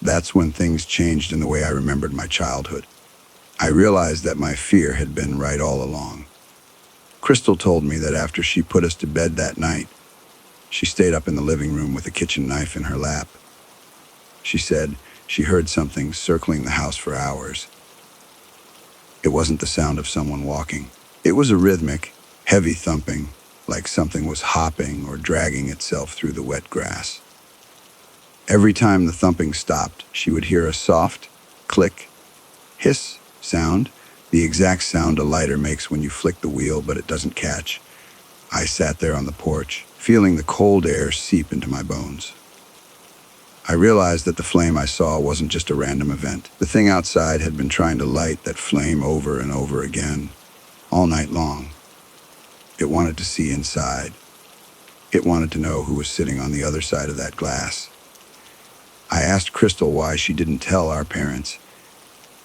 That's when things changed in the way I remembered my childhood. I realized that my fear had been right all along. Crystal told me that after she put us to bed that night, she stayed up in the living room with a kitchen knife in her lap. She said she heard something circling the house for hours. It wasn't the sound of someone walking. It was a rhythmic, heavy thumping, like something was hopping or dragging itself through the wet grass. Every time the thumping stopped, she would hear a soft click, hiss sound, the exact sound a lighter makes when you flick the wheel but it doesn't catch. I sat there on the porch, feeling the cold air seep into my bones. I realized that the flame I saw wasn't just a random event. The thing outside had been trying to light that flame over and over again, all night long. It wanted to see inside. It wanted to know who was sitting on the other side of that glass. I asked Crystal why she didn't tell our parents,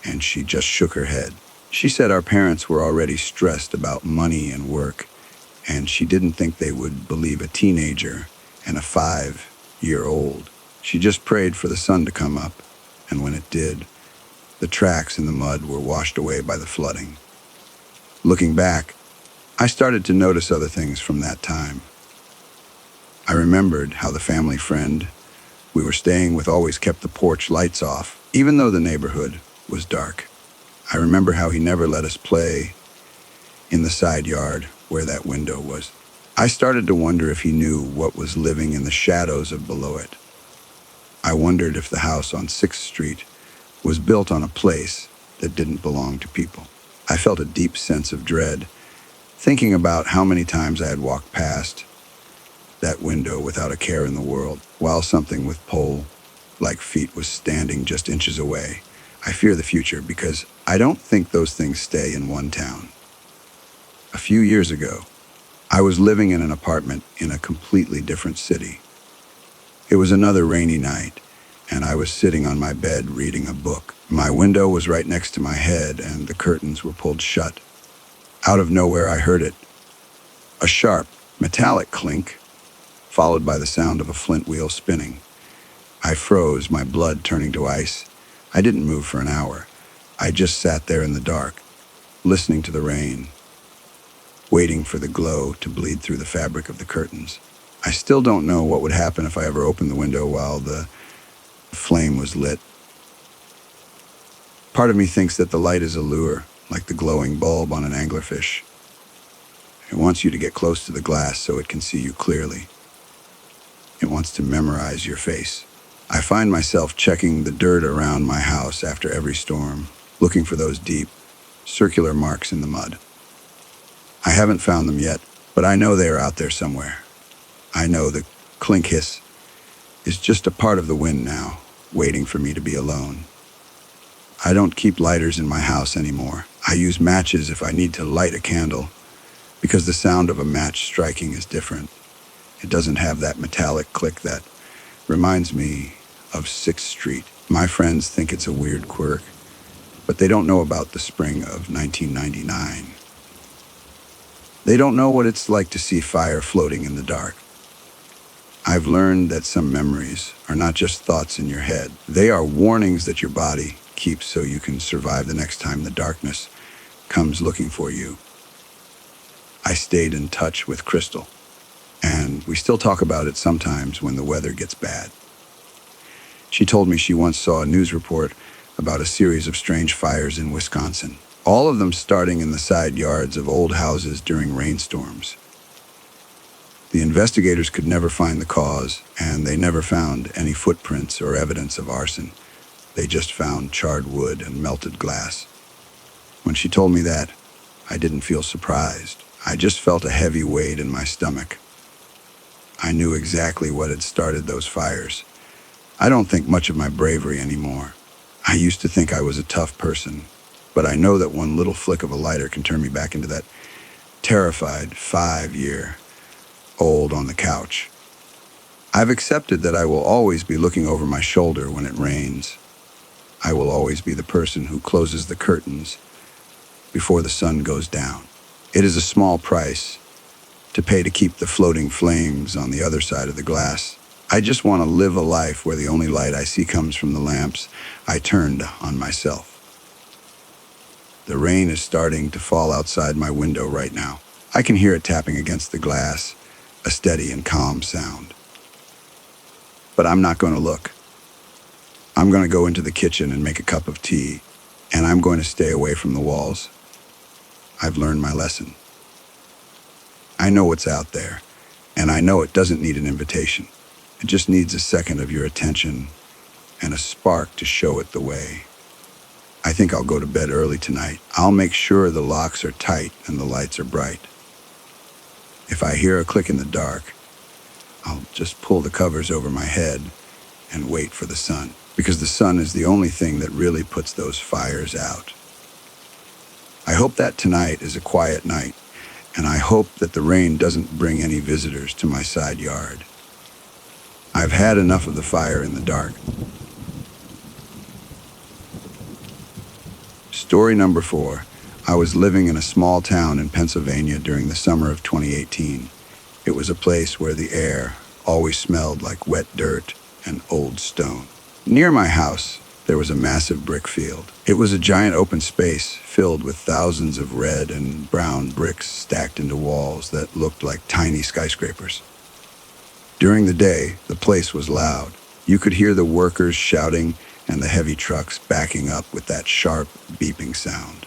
and she just shook her head. She said our parents were already stressed about money and work, and she didn't think they would believe a teenager and a 5-year-old. She just prayed for the sun to come up, and when it did, the tracks in the mud were washed away by the flooding. Looking back, I started to notice other things from that time. I remembered how the family friend we were staying with always kept the porch lights off, even though the neighborhood was dark. I remember how he never let us play in the side yard where that window was. I started to wonder if he knew what was living in the shadows of below it. I wondered if the house on 6th Street was built on a place that didn't belong to people. I felt a deep sense of dread, thinking about how many times I had walked past that window without a care in the world, while something with pole-like feet was standing just inches away. I fear the future because I don't think those things stay in one town. A few years ago, I was living in an apartment in a completely different city. It was another rainy night, and I was sitting on my bed reading a book. My window was right next to my head, and the curtains were pulled shut. Out of nowhere, I heard it. A sharp, metallic clink, followed by the sound of a flint wheel spinning. I froze, my blood turning to ice. I didn't move for an hour. I just sat there in the dark, listening to the rain, waiting for the glow to bleed through the fabric of the curtains. I still don't know what would happen if I ever opened the window while the The flame was lit. Part of me thinks that the light is a lure, like the glowing bulb on an anglerfish. It wants you to get close to the glass so it can see you clearly. It wants to memorize your face. I find myself checking the dirt around my house after every storm, looking for those deep, circular marks in the mud. I haven't found them yet, but I know they are out there somewhere. I know the clink hiss is just a part of the wind now, waiting for me to be alone. I don't keep lighters in my house anymore. I use matches if I need to light a candle, because the sound of a match striking is different. It doesn't have that metallic click that reminds me of 6th Street. My friends think it's a weird quirk, but they don't know about the spring of 1999. They don't know what it's like to see fire floating in the dark. I've learned that some memories are not just thoughts in your head. They are warnings that your body keeps so you can survive the next time the darkness comes looking for you. I stayed in touch with Crystal, and we still talk about it sometimes when the weather gets bad. She told me she once saw a news report about a series of strange fires in Wisconsin, all of them starting in the side yards of old houses during rainstorms. The investigators could never find the cause, and they never found any footprints or evidence of arson. They just found charred wood and melted glass. When she told me that, I didn't feel surprised. I just felt a heavy weight in my stomach. I knew exactly what had started those fires. I don't think much of my bravery anymore. I used to think I was a tough person, but I know that one little flick of a lighter can turn me back into that terrified 5-year-old on the couch. I've accepted that I will always be looking over my shoulder when it rains. I will always be the person who closes the curtains before the sun goes down. It is a small price to pay to keep the floating flames on the other side of the glass. I just want to live a life where the only light I see comes from the lamps I turned on myself. The rain is starting to fall outside my window right now. I can hear it tapping against the glass, a steady and calm sound. But I'm not going to look. I'm going to go into the kitchen and make a cup of tea, and I'm going to stay away from the walls. I've learned my lesson. I know what's out there, and I know it doesn't need an invitation. It just needs a second of your attention and a spark to show it the way. I think I'll go to bed early tonight. I'll make sure the locks are tight and the lights are bright. If I hear a click in the dark, I'll just pull the covers over my head and wait for the sun, because the sun is the only thing that really puts those fires out. I hope that tonight is a quiet night, and I hope that the rain doesn't bring any visitors to my side yard. I've had enough of the fire in the dark. Story number 4. I was living in a small town in Pennsylvania during the summer of 2018. It was a place where the air always smelled like wet dirt and old stone. Near my house, there was a massive brick field. It was a giant open space filled with thousands of red and brown bricks stacked into walls that looked like tiny skyscrapers. During the day, the place was loud. You could hear the workers shouting and the heavy trucks backing up with that sharp, beeping sound.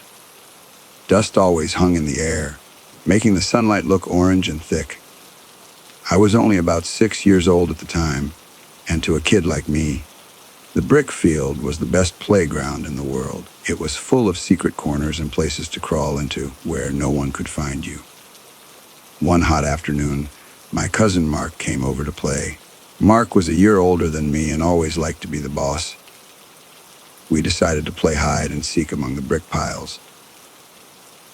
Dust always hung in the air, making the sunlight look orange and thick. I was only about 6 years old at the time, and to a kid like me, the brick field was the best playground in the world. It was full of secret corners and places to crawl into where no one could find you. One hot afternoon, my cousin Mark came over to play. Mark was a year older than me and always liked to be the boss. We decided to play hide and seek among the brick piles.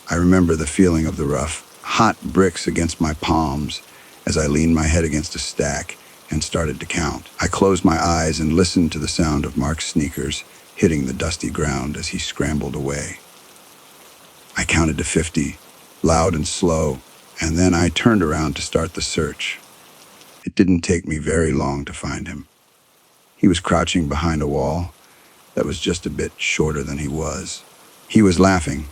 I remember the feeling of the rough, hot bricks against my palms as I leaned my head against a stack and started to count. I closed my eyes and listened to the sound of Mark's sneakers hitting the dusty ground as he scrambled away. I counted to 50, loud and slow, and then I turned around to start the search. It didn't take me very long to find him. He was crouching behind a wall that was just a bit shorter than he was. He was laughing,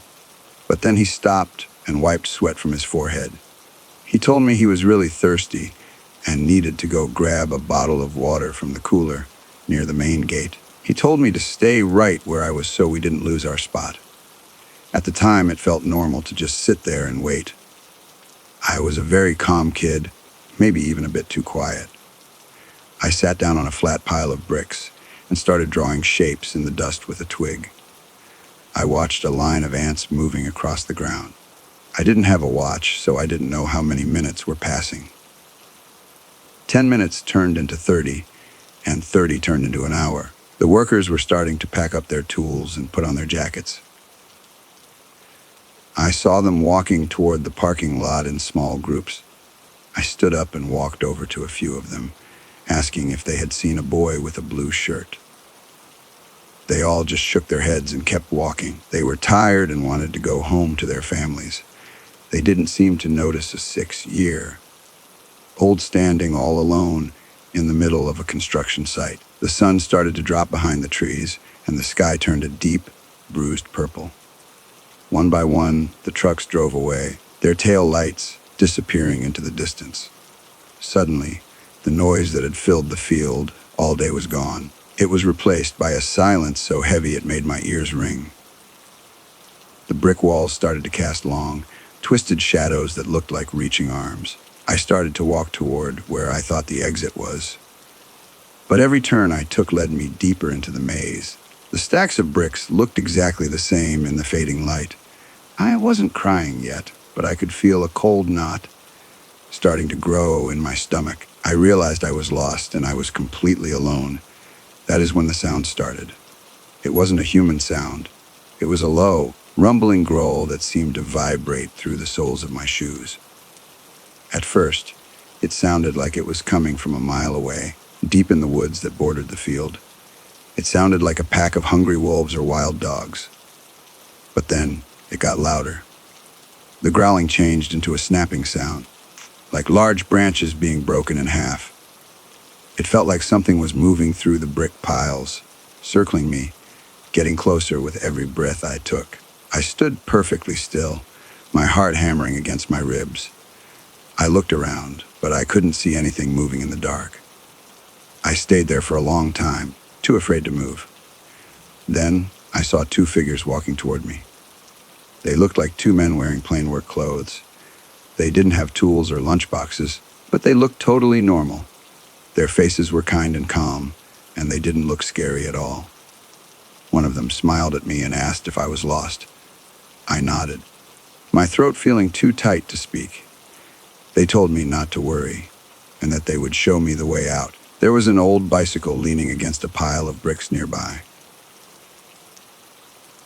but then he stopped and wiped sweat from his forehead. He told me he was really thirsty and needed to go grab a bottle of water from the cooler near the main gate. He told me to stay right where I was so we didn't lose our spot. At the time, it felt normal to just sit there and wait. I was a very calm kid, maybe even a bit too quiet. I sat down on a flat pile of bricks and started drawing shapes in the dust with a twig. I watched a line of ants moving across the ground. I didn't have a watch, so I didn't know how many minutes were passing. 10 minutes turned into 30, and 30 turned into an hour. The workers were starting to pack up their tools and put on their jackets. I saw them walking toward the parking lot in small groups. I stood up and walked over to a few of them, asking if they had seen a boy with a blue shirt. They all just shook their heads and kept walking. They were tired and wanted to go home to their families. They didn't seem to notice a 6-year old standing all alone in the middle of a construction site. The sun started to drop behind the trees, and the sky turned a deep, bruised purple. One by one, the trucks drove away, their tail lights disappearing into the distance. Suddenly, the noise that had filled the field all day was gone. It was replaced by a silence so heavy it made my ears ring. The brick walls started to cast long, twisted shadows that looked like reaching arms. I started to walk toward where I thought the exit was. But every turn I took led me deeper into the maze. The stacks of bricks looked exactly the same in the fading light. I wasn't crying yet, but I could feel a cold knot starting to grow in my stomach. I realized I was lost and I was completely alone. That is when the sound started. It wasn't a human sound. It was a low, rumbling growl that seemed to vibrate through the soles of my shoes. At first, it sounded like it was coming from a mile away, deep in the woods that bordered the field. It sounded like a pack of hungry wolves or wild dogs. But then, it got louder. The growling changed into a snapping sound, like large branches being broken in half. It felt like something was moving through the brick piles, circling me, getting closer with every breath I took. I stood perfectly still, my heart hammering against my ribs. I looked around, but I couldn't see anything moving in the dark. I stayed there for a long time, too afraid to move. Then, I saw 2 figures walking toward me. They looked like 2 men wearing plain work clothes. They didn't have tools or lunchboxes, but they looked totally normal. Their faces were kind and calm, and they didn't look scary at all. One of them smiled at me and asked if I was lost. I nodded, my throat feeling too tight to speak. They told me not to worry, and that they would show me the way out. There was an old bicycle leaning against a pile of bricks nearby.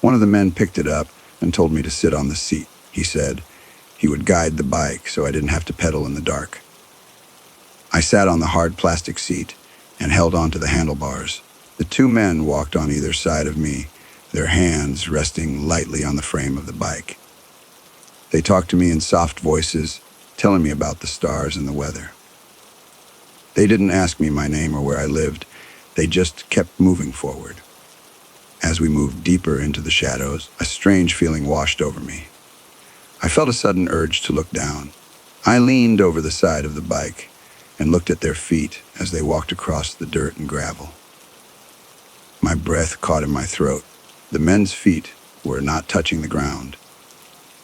One of the men picked it up and told me to sit on the seat. He said he would guide the bike so I didn't have to pedal in the dark. I sat on the hard plastic seat and held onto the handlebars. The 2 men walked on either side of me, their hands resting lightly on the frame of the bike. They talked to me in soft voices, telling me about the stars and the weather. They didn't ask me my name or where I lived. They just kept moving forward. As we moved deeper into the shadows, a strange feeling washed over me. I felt a sudden urge to look down. I leaned over the side of the bike and looked at their feet as they walked across the dirt and gravel. My breath caught in my throat. The men's feet were not touching the ground.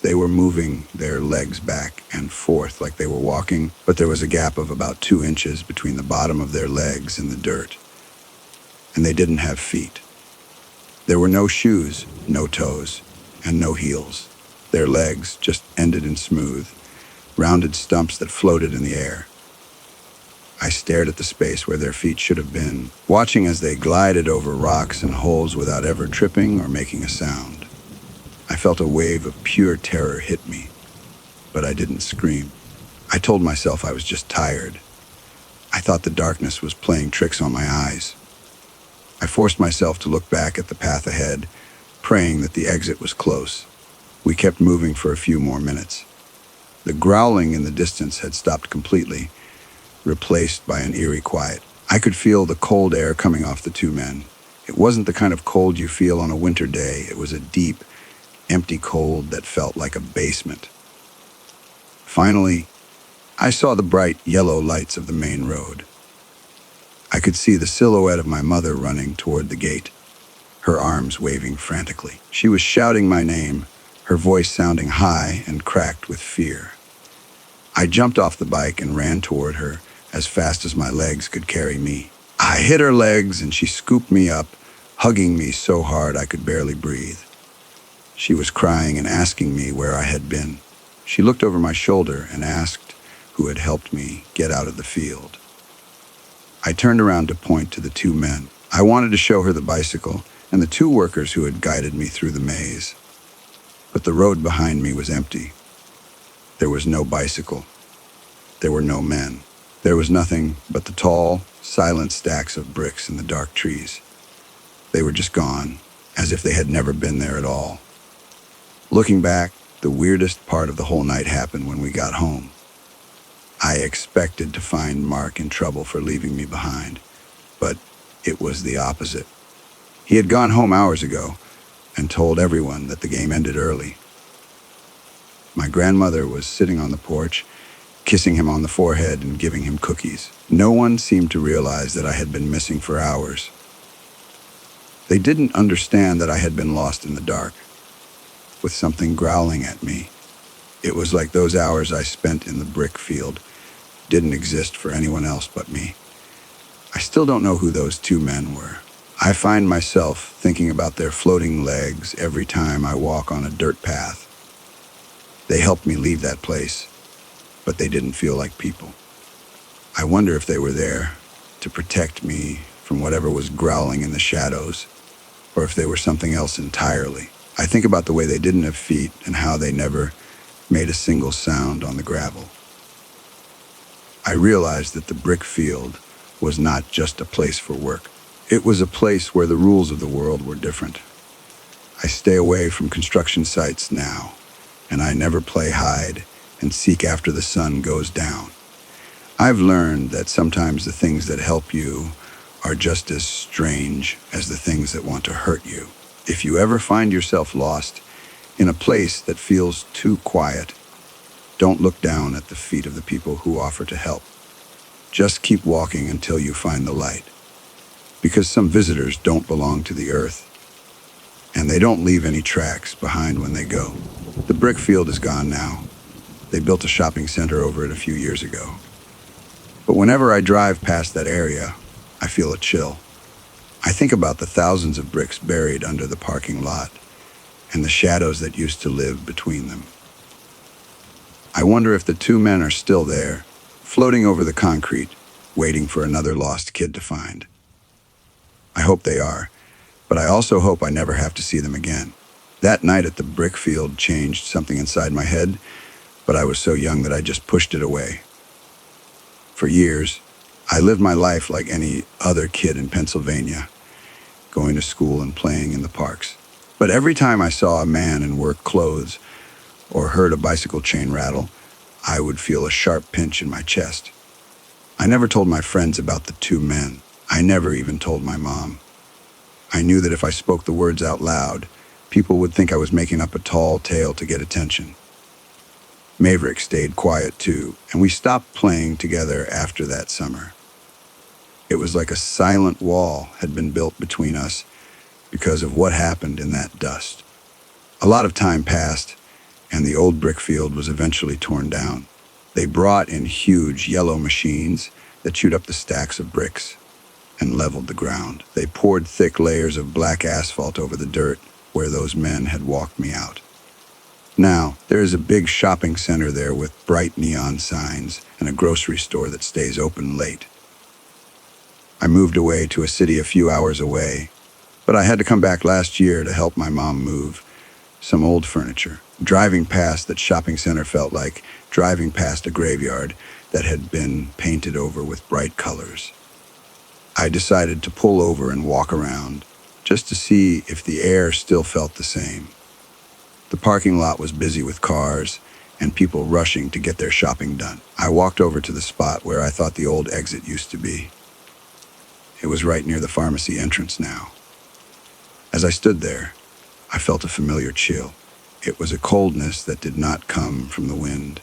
They were moving their legs back and forth like they were walking, but there was a gap of about 2 inches between the bottom of their legs and the dirt. And they didn't have feet. There were no shoes, no toes, and no heels. Their legs just ended in smooth, rounded stumps that floated in the air. I stared at the space where their feet should have been, watching as they glided over rocks and holes without ever tripping or making a sound. I felt a wave of pure terror hit me, but I didn't scream. I told myself I was just tired. I thought the darkness was playing tricks on my eyes. I forced myself to look back at the path ahead, praying that the exit was close. We kept moving for a few more minutes. The growling in the distance had stopped completely, replaced by an eerie quiet. I could feel the cold air coming off the 2 men. It wasn't the kind of cold you feel on a winter day. It was a deep, empty cold that felt like a basement. Finally, I saw the bright yellow lights of the main road. I could see the silhouette of my mother running toward the gate, her arms waving frantically. She was shouting my name, her voice sounding high and cracked with fear. I jumped off the bike and ran toward her as fast as my legs could carry me. I hit her legs and she scooped me up, hugging me so hard I could barely breathe. She was crying and asking me where I had been. She looked over my shoulder and asked who had helped me get out of the field. I turned around to point to the two men. I wanted to show her the bicycle and the two workers who had guided me through the maze. But the road behind me was empty. There was no bicycle. There were no men. There was nothing but the tall, silent stacks of bricks in the dark trees. They were just gone, as if they had never been there at all. Looking back, the weirdest part of the whole night happened when we got home. I expected to find Mark in trouble for leaving me behind, but it was the opposite. He had gone home hours ago and told everyone that the game ended early. My grandmother was sitting on the porch, kissing him on the forehead and giving him cookies. No one seemed to realize that I had been missing for hours. They didn't understand that I had been lost in the dark, with something growling at me. It was like those hours I spent in the brick field didn't exist for anyone else but me. I still don't know who those two men were. I find myself thinking about their floating legs every time I walk on a dirt path. They helped me leave that place, but they didn't feel like people. I wonder if they were there to protect me from whatever was growling in the shadows, or if they were something else entirely. I think about the way they didn't have feet and how they never made a single sound on the gravel. I realized that the brick field was not just a place for work. It was a place where the rules of the world were different. I stay away from construction sites now, and I never play hide and seek after the sun goes down. I've learned that sometimes the things that help you are just as strange as the things that want to hurt you. If you ever find yourself lost in a place that feels too quiet, don't look down at the feet of the people who offer to help. Just keep walking until you find the light, because some visitors don't belong to the earth, and they don't leave any tracks behind when they go. The brick field is gone now. They built a shopping center over it a few years ago. But whenever I drive past that area, I feel a chill. I think about the thousands of bricks buried under the parking lot and the shadows that used to live between them. I wonder if the two men are still there, floating over the concrete, waiting for another lost kid to find. I hope they are, but I also hope I never have to see them again. That night at the brick field changed something inside my head, but I was so young that I just pushed it away. For years, I lived my life like any other kid in Pennsylvania, going to school and playing in the parks. But every time I saw a man in work clothes or heard a bicycle chain rattle, I would feel a sharp pinch in my chest. I never told my friends about the two men. I never even told my mom. I knew that if I spoke the words out loud, people would think I was making up a tall tale to get attention. Maverick stayed quiet too, and we stopped playing together after that summer. It was like a silent wall had been built between us because of what happened in that dust. A lot of time passed, and the old brick field was eventually torn down. They brought in huge yellow machines that chewed up the stacks of bricks and leveled the ground. They poured thick layers of black asphalt over the dirt where those men had walked me out. Now, there is a big shopping center there with bright neon signs and a grocery store that stays open late. I moved away to a city a few hours away, but I had to come back last year to help my mom move some old furniture. Driving past that shopping center felt like driving past a graveyard that had been painted over with bright colors. I decided to pull over and walk around just to see if the air still felt the same. The parking lot was busy with cars and people rushing to get their shopping done. I walked over to the spot where I thought the old exit used to be. It was right near the pharmacy entrance now. As I stood there, I felt a familiar chill. It was a coldness that did not come from the wind.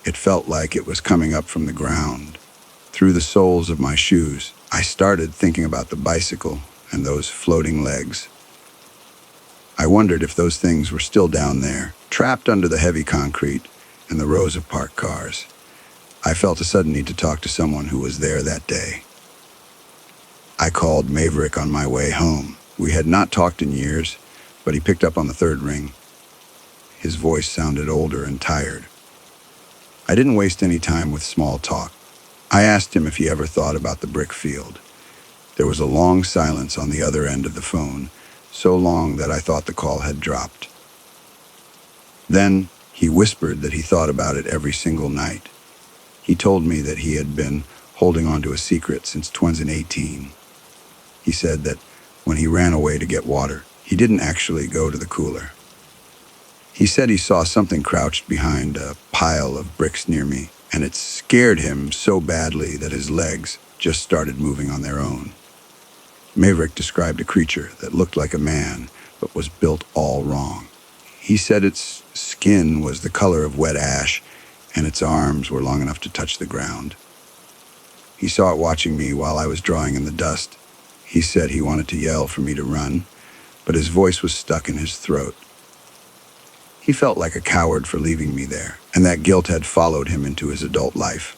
It felt like it was coming up from the ground, through the soles of my shoes. I started thinking about the bicycle and those floating legs. I wondered if those things were still down there, trapped under the heavy concrete and the rows of parked cars. I felt a sudden need to talk to someone who was there that day. I called Maverick on my way home. We had not talked in years, but he picked up on the third ring. His voice sounded older and tired. I didn't waste any time with small talk. I asked him if he ever thought about the brick field. There was a long silence on the other end of the phone, so long that I thought the call had dropped. Then he whispered that he thought about it every single night. He told me that he had been holding on to a secret since 2018. He said that when he ran away to get water, he didn't actually go to the cooler. He said he saw something crouched behind a pile of bricks near me, and it scared him so badly that his legs just started moving on their own. Maverick described a creature that looked like a man, but was built all wrong. He said its skin was the color of wet ash, and its arms were long enough to touch the ground. He saw it watching me while I was drawing in the dust. He said he wanted to yell for me to run, but his voice was stuck in his throat. He felt like a coward for leaving me there, and that guilt had followed him into his adult life.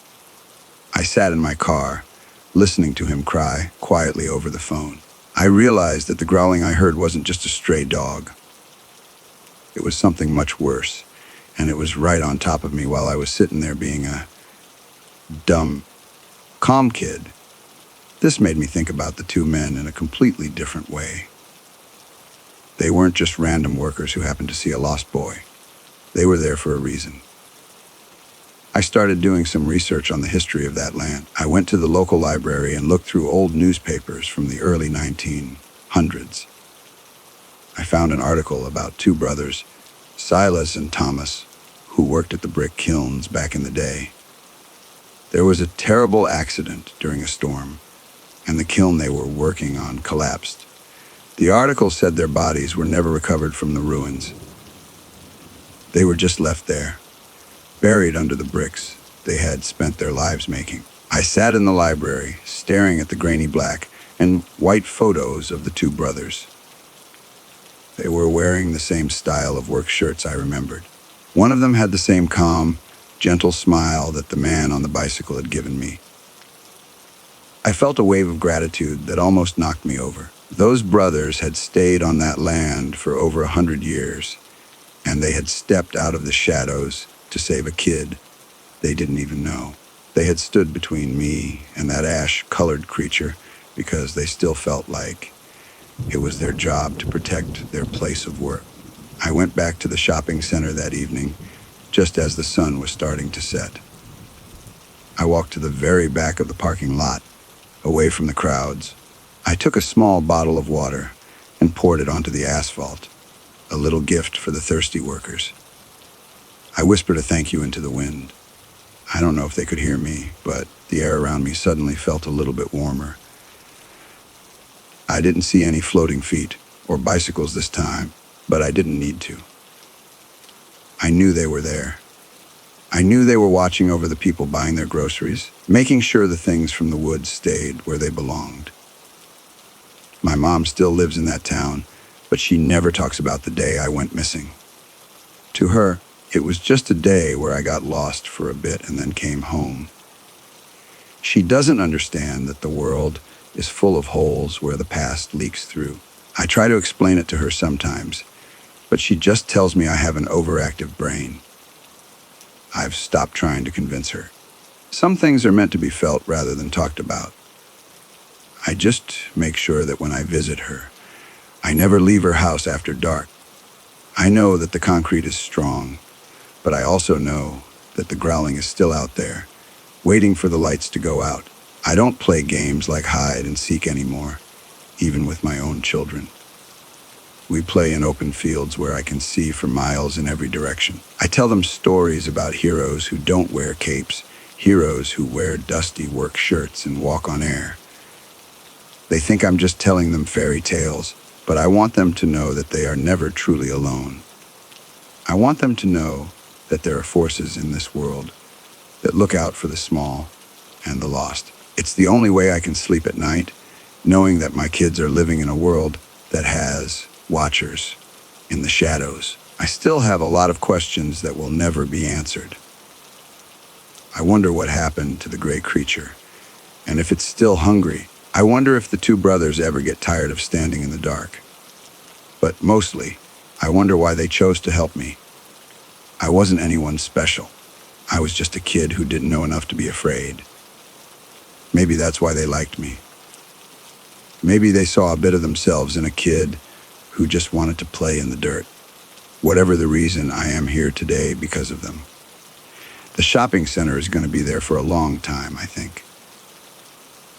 I sat in my car, listening to him cry quietly over the phone. I realized that the growling I heard wasn't just a stray dog. It was something much worse, and it was right on top of me while I was sitting there being a dumb, calm kid. This made me think about the two men in a completely different way. They weren't just random workers who happened to see a lost boy. They were there for a reason. I started doing some research on the history of that land. I went to the local library and looked through old newspapers from the early 1900s. I found an article about two brothers, Silas and Thomas, who worked at the brick kilns back in the day. There was a terrible accident during a storm, and the kiln they were working on collapsed. The article said their bodies were never recovered from the ruins. They were just left there, buried under the bricks they had spent their lives making. I sat in the library, staring at the grainy black and white photos of the two brothers. They were wearing the same style of work shirts I remembered. One of them had the same calm, gentle smile that the man on the bicycle had given me. I felt a wave of gratitude that almost knocked me over. Those brothers had stayed on that land for over 100 years, and they had stepped out of the shadows to save a kid they didn't even know. They had stood between me and that ash-colored creature because they still felt like it was their job to protect their place of work. I went back to the shopping center that evening, just as the sun was starting to set. I walked to the very back of the parking lot, away from the crowds. I took a small bottle of water and poured it onto the asphalt, a little gift for the thirsty workers. I whispered a thank you into the wind. I don't know if they could hear me, but the air around me suddenly felt a little bit warmer. I didn't see any floating feet or bicycles this time, but I didn't need to. I knew they were there. I knew they were watching over the people buying their groceries, making sure the things from the woods stayed where they belonged. My mom still lives in that town, but she never talks about the day I went missing. To her, it was just a day where I got lost for a bit and then came home. She doesn't understand that the world is full of holes where the past leaks through. I try to explain it to her sometimes, but she just tells me I have an overactive brain. I've stopped trying to convince her. Some things are meant to be felt rather than talked about. I just make sure that when I visit her, I never leave her house after dark. I know that the concrete is strong, but I also know that the growling is still out there, waiting for the lights to go out. I don't play games like hide and seek anymore, even with my own children. We play in open fields where I can see for miles in every direction. I tell them stories about heroes who don't wear capes, heroes who wear dusty work shirts and walk on air. They think I'm just telling them fairy tales, but I want them to know that they are never truly alone. I want them to know that there are forces in this world that look out for the small and the lost. It's the only way I can sleep at night, knowing that my kids are living in a world that has watchers in the shadows. I still have a lot of questions that will never be answered. I wonder what happened to the gray creature, and if it's still hungry. I wonder if the two brothers ever get tired of standing in the dark. But mostly, I wonder why they chose to help me. I wasn't anyone special. I was just a kid who didn't know enough to be afraid. Maybe that's why they liked me. Maybe they saw a bit of themselves in a kid who just wanted to play in the dirt. Whatever the reason, I am here today because of them. The shopping center is going to be there for a long time, I think.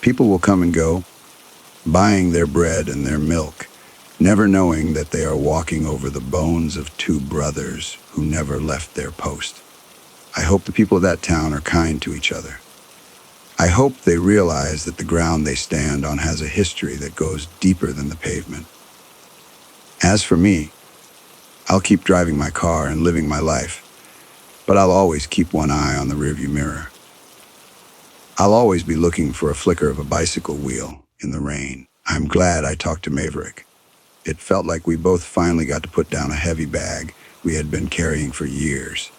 People will come and go, buying their bread and their milk, never knowing that they are walking over the bones of two brothers who never left their post. I hope the people of that town are kind to each other. I hope they realize that the ground they stand on has a history that goes deeper than the pavement. As for me, I'll keep driving my car and living my life, but I'll always keep one eye on the rearview mirror. I'll always be looking for a flicker of a bicycle wheel in the rain. I'm glad I talked to Maverick. It felt like we both finally got to put down a heavy bag we had been carrying for years.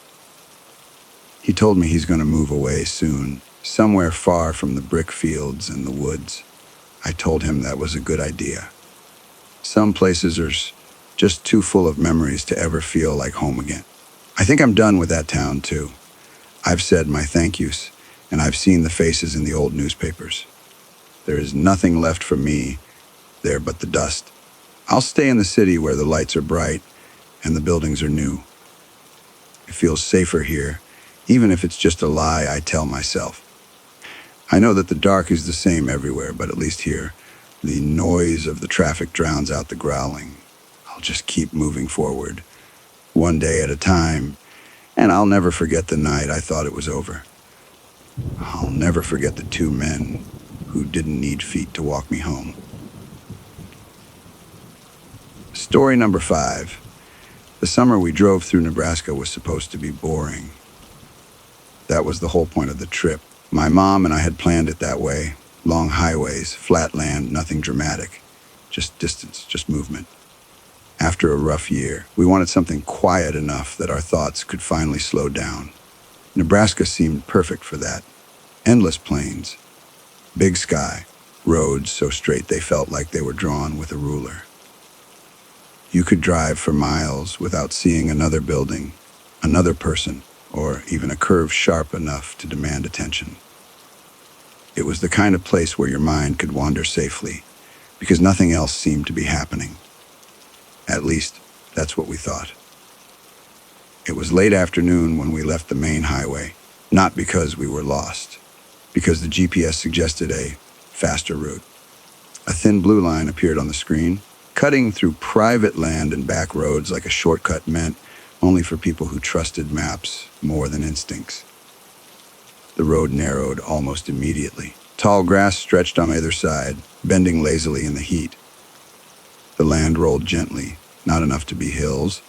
He told me he's going to move away soon, somewhere far from the brick fields and the woods. I told him that was a good idea. Some places are just too full of memories to ever feel like home again. I think I'm done with that town, too. I've said my thank yous, and I've seen the faces in the old newspapers. There is nothing left for me there but the dust. I'll stay in the city where the lights are bright and the buildings are new. It feels safer here, even if it's just a lie I tell myself. I know that the dark is the same everywhere, but at least here, the noise of the traffic drowns out the growling. I'll just keep moving forward, one day at a time, and I'll never forget the night I thought it was over. I'll never forget the two men who didn't need feet to walk me home. Story number 5. The summer we drove through Nebraska was supposed to be boring. That was the whole point of the trip. My mom and I had planned it that way. Long highways, flat land, nothing dramatic. Just distance, just movement. After a rough year, we wanted something quiet enough that our thoughts could finally slow down. Nebraska seemed perfect for that. Endless plains, big sky, roads so straight they felt like they were drawn with a ruler. You could drive for miles without seeing another building, another person, or even a curve sharp enough to demand attention. It was the kind of place where your mind could wander safely, because nothing else seemed to be happening. At least, that's what we thought. It was late afternoon when we left the main highway, not because we were lost, because the GPS suggested a faster route. A thin blue line appeared on the screen, cutting through private land and back roads like a shortcut meant only for people who trusted maps more than instincts. The road narrowed almost immediately. Tall grass stretched on either side, bending lazily in the heat. The land rolled gently, not enough to be hills,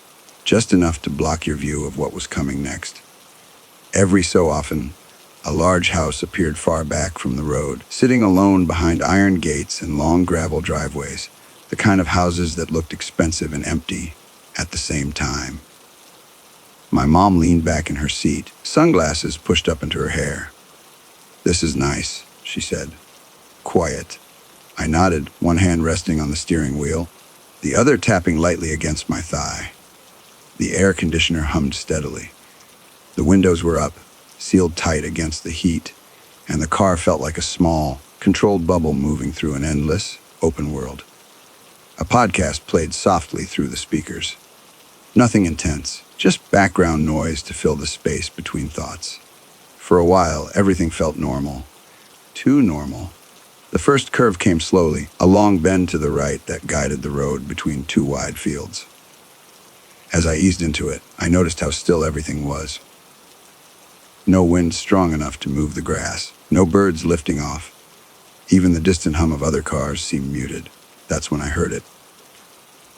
just enough to block your view of what was coming next. Every so often, a large house appeared far back from the road, sitting alone behind iron gates and long gravel driveways, the kind of houses that looked expensive and empty at the same time. My mom leaned back in her seat, sunglasses pushed up into her hair. "This is nice," she said. "Quiet." I nodded, one hand resting on the steering wheel, the other tapping lightly against my thigh. The air conditioner hummed steadily. The windows were up, sealed tight against the heat, and the car felt like a small, controlled bubble moving through an endless, open world. A podcast played softly through the speakers. Nothing intense, just background noise to fill the space between thoughts. For a while, everything felt normal. Too normal. The first curve came slowly, a long bend to the right that guided the road between two wide fields. As I eased into it, I noticed how still everything was. No wind strong enough to move the grass, no birds lifting off. Even the distant hum of other cars seemed muted. That's when I heard it.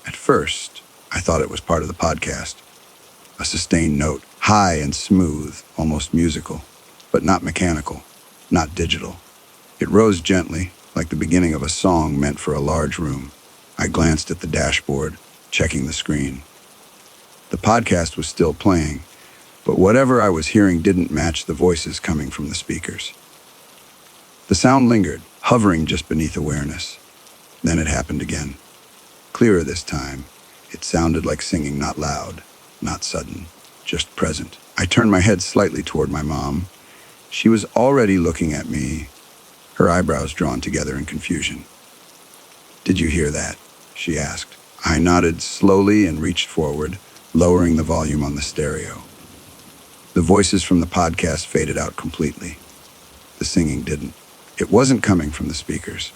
At first, I thought it was part of the podcast. A sustained note, high and smooth, almost musical, but not mechanical. not digital. It rose gently, like the beginning of a song meant for a large room. I glanced at the dashboard, checking the screen. The podcast was still playing, but whatever I was hearing didn't match the voices coming from the speakers. The sound lingered, hovering just beneath awareness. Then it happened again. Clearer this time. It sounded like singing, not loud, not sudden, just present. I turned my head slightly toward my mom. She was already looking at me, her eyebrows drawn together in confusion. "Did you hear that?" she asked. I nodded slowly and reached forward, lowering the volume on the stereo. The voices from the podcast faded out completely. The singing didn't. It wasn't coming from the speakers.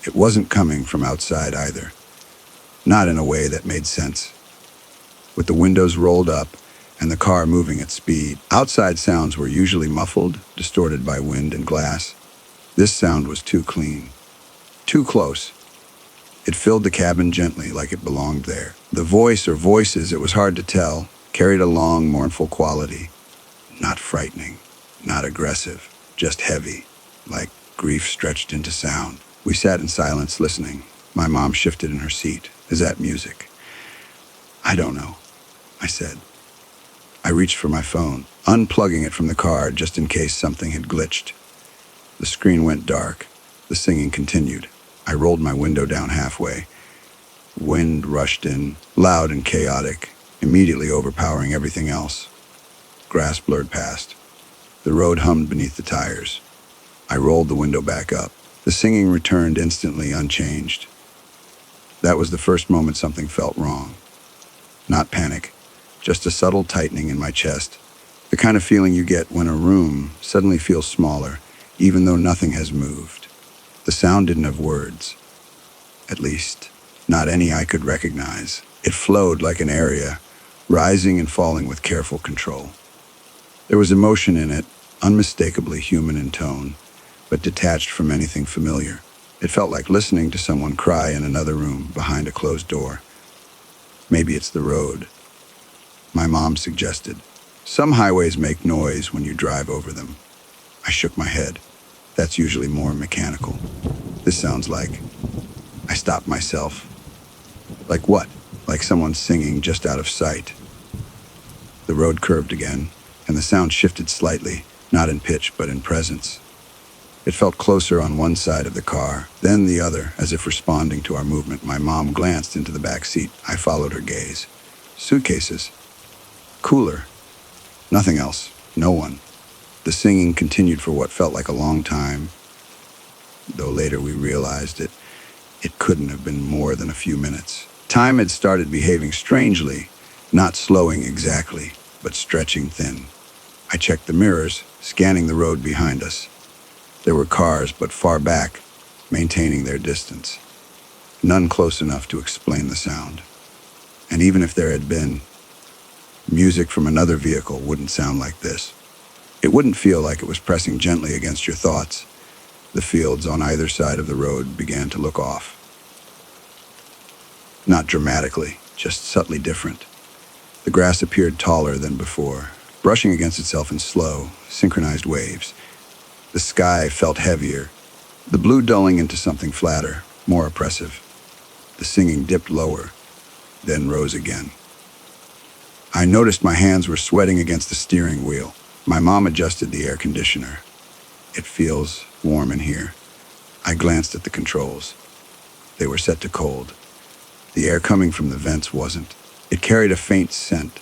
It wasn't coming from outside either. Not in a way that made sense. With the windows rolled up and the car moving at speed, outside sounds were usually muffled, distorted by wind and glass. This sound was too clean, too close. It filled the cabin gently, like it belonged there. The voice or voices, it was hard to tell, carried a long, mournful quality. Not frightening, not aggressive, just heavy, like grief stretched into sound. We sat in silence, listening. My mom shifted in her seat. "Is that music?" "I don't know," I said. I reached for my phone, unplugging it from the car just in case something had glitched. The screen went dark. The singing continued. I rolled my window down halfway. Wind rushed in, loud and chaotic, immediately overpowering everything else. Grass blurred past. The road hummed beneath the tires. I rolled the window back up. The singing returned instantly, unchanged. That was the first moment something felt wrong. Not panic, just a subtle tightening in my chest. The kind of feeling you get when a room suddenly feels smaller, even though nothing has moved. The sound didn't have words. At least, not any I could recognize. It flowed like an area, rising and falling with careful control. There was emotion in it, unmistakably human in tone, but detached from anything familiar. It felt like listening to someone cry in another room behind a closed door. Maybe it's the road. My mom suggested. Some highways make noise when you drive over them. I shook my head. That's usually more mechanical. This sounds like... I stopped myself. Like what? Like someone singing just out of sight. The road curved again, and the sound shifted slightly, not in pitch, but in presence. It felt closer on one side of the car, then the other, as if responding to our movement. My mom glanced into the back seat. I followed her gaze. Suitcases. Cooler. Nothing else. No one. The singing continued for what felt like a long time, though later we realized it couldn't have been more than a few minutes. Time had started behaving strangely, not slowing exactly, but stretching thin. I checked the mirrors, scanning the road behind us. There were cars, but far back, maintaining their distance. None close enough to explain the sound. And even if there had been, music from another vehicle wouldn't sound like this. It wouldn't feel like it was pressing gently against your thoughts. The fields on either side of the road began to look off. Not dramatically, just subtly different. The grass appeared taller than before, brushing against itself in slow, synchronized waves. The sky felt heavier, the blue dulling into something flatter, more oppressive. The singing dipped lower, then rose again. I noticed my hands were sweating against the steering wheel. My mom adjusted the air conditioner. It feels warm in here. I glanced at the controls. They were set to cold. The air coming from the vents wasn't. It carried a faint scent,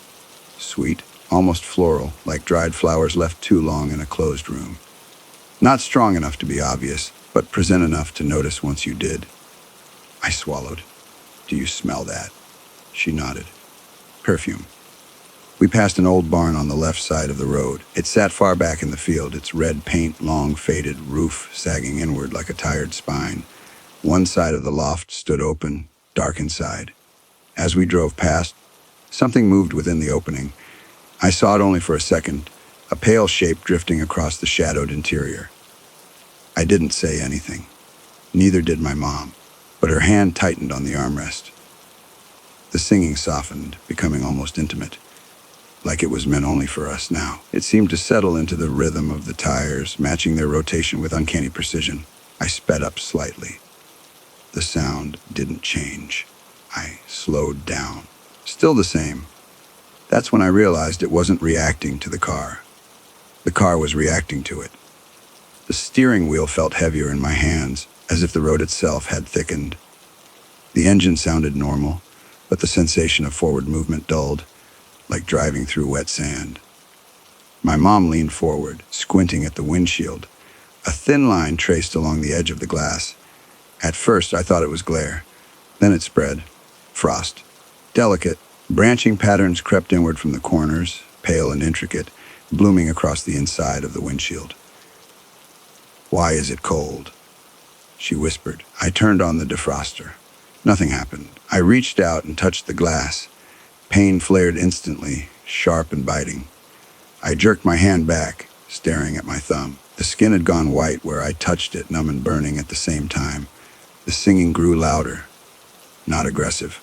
sweet, almost floral, like dried flowers left too long in a closed room. Not strong enough to be obvious, but present enough to notice once you did. I swallowed. "Do you smell that?" She nodded. "Perfume." We passed an old barn on the left side of the road. It sat far back in the field, its red paint long faded, roof sagging inward like a tired spine. One side of the loft stood open, dark inside. As we drove past, something moved within the opening. I saw it only for a second, a pale shape drifting across the shadowed interior. I didn't say anything. Neither did my mom, but her hand tightened on the armrest. The singing softened, becoming almost intimate. like it was meant only for us now. It seemed to settle into the rhythm of the tires, matching their rotation with uncanny precision. I sped up slightly. The sound didn't change. I slowed down. Still the same. That's when I realized it wasn't reacting to the car. The car was reacting to it. The steering wheel felt heavier in my hands, as if the road itself had thickened. The engine sounded normal, but the sensation of forward movement dulled, like driving through wet sand. My mom leaned forward, squinting at the windshield. A thin line traced along the edge of the glass. At first, I thought it was glare. Then it spread. Frost. Delicate, branching patterns crept inward from the corners, pale and intricate, blooming across the inside of the windshield. "Why is it cold?" she whispered. I turned on the defroster. Nothing happened. I reached out and touched the glass. Pain flared instantly, sharp and biting. I jerked my hand back, staring at my thumb. The skin had gone white where I touched it, numb and burning at the same time. The singing grew louder, not aggressive,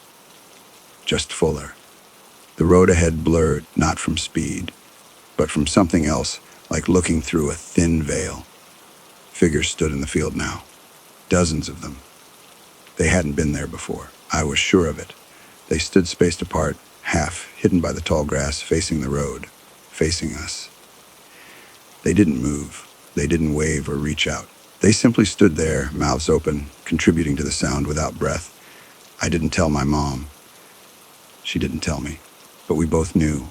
just fuller. The road ahead blurred, not from speed, but from something else, like looking through a thin veil. Figures stood in the field now, dozens of them. They hadn't been there before. I was sure of it. They stood spaced apart, half hidden by the tall grass, facing the road, facing us. They didn't move. They didn't wave or reach out. They simply stood there, mouths open, contributing to the sound without breath. I didn't tell my mom. She didn't tell me, but we both knew.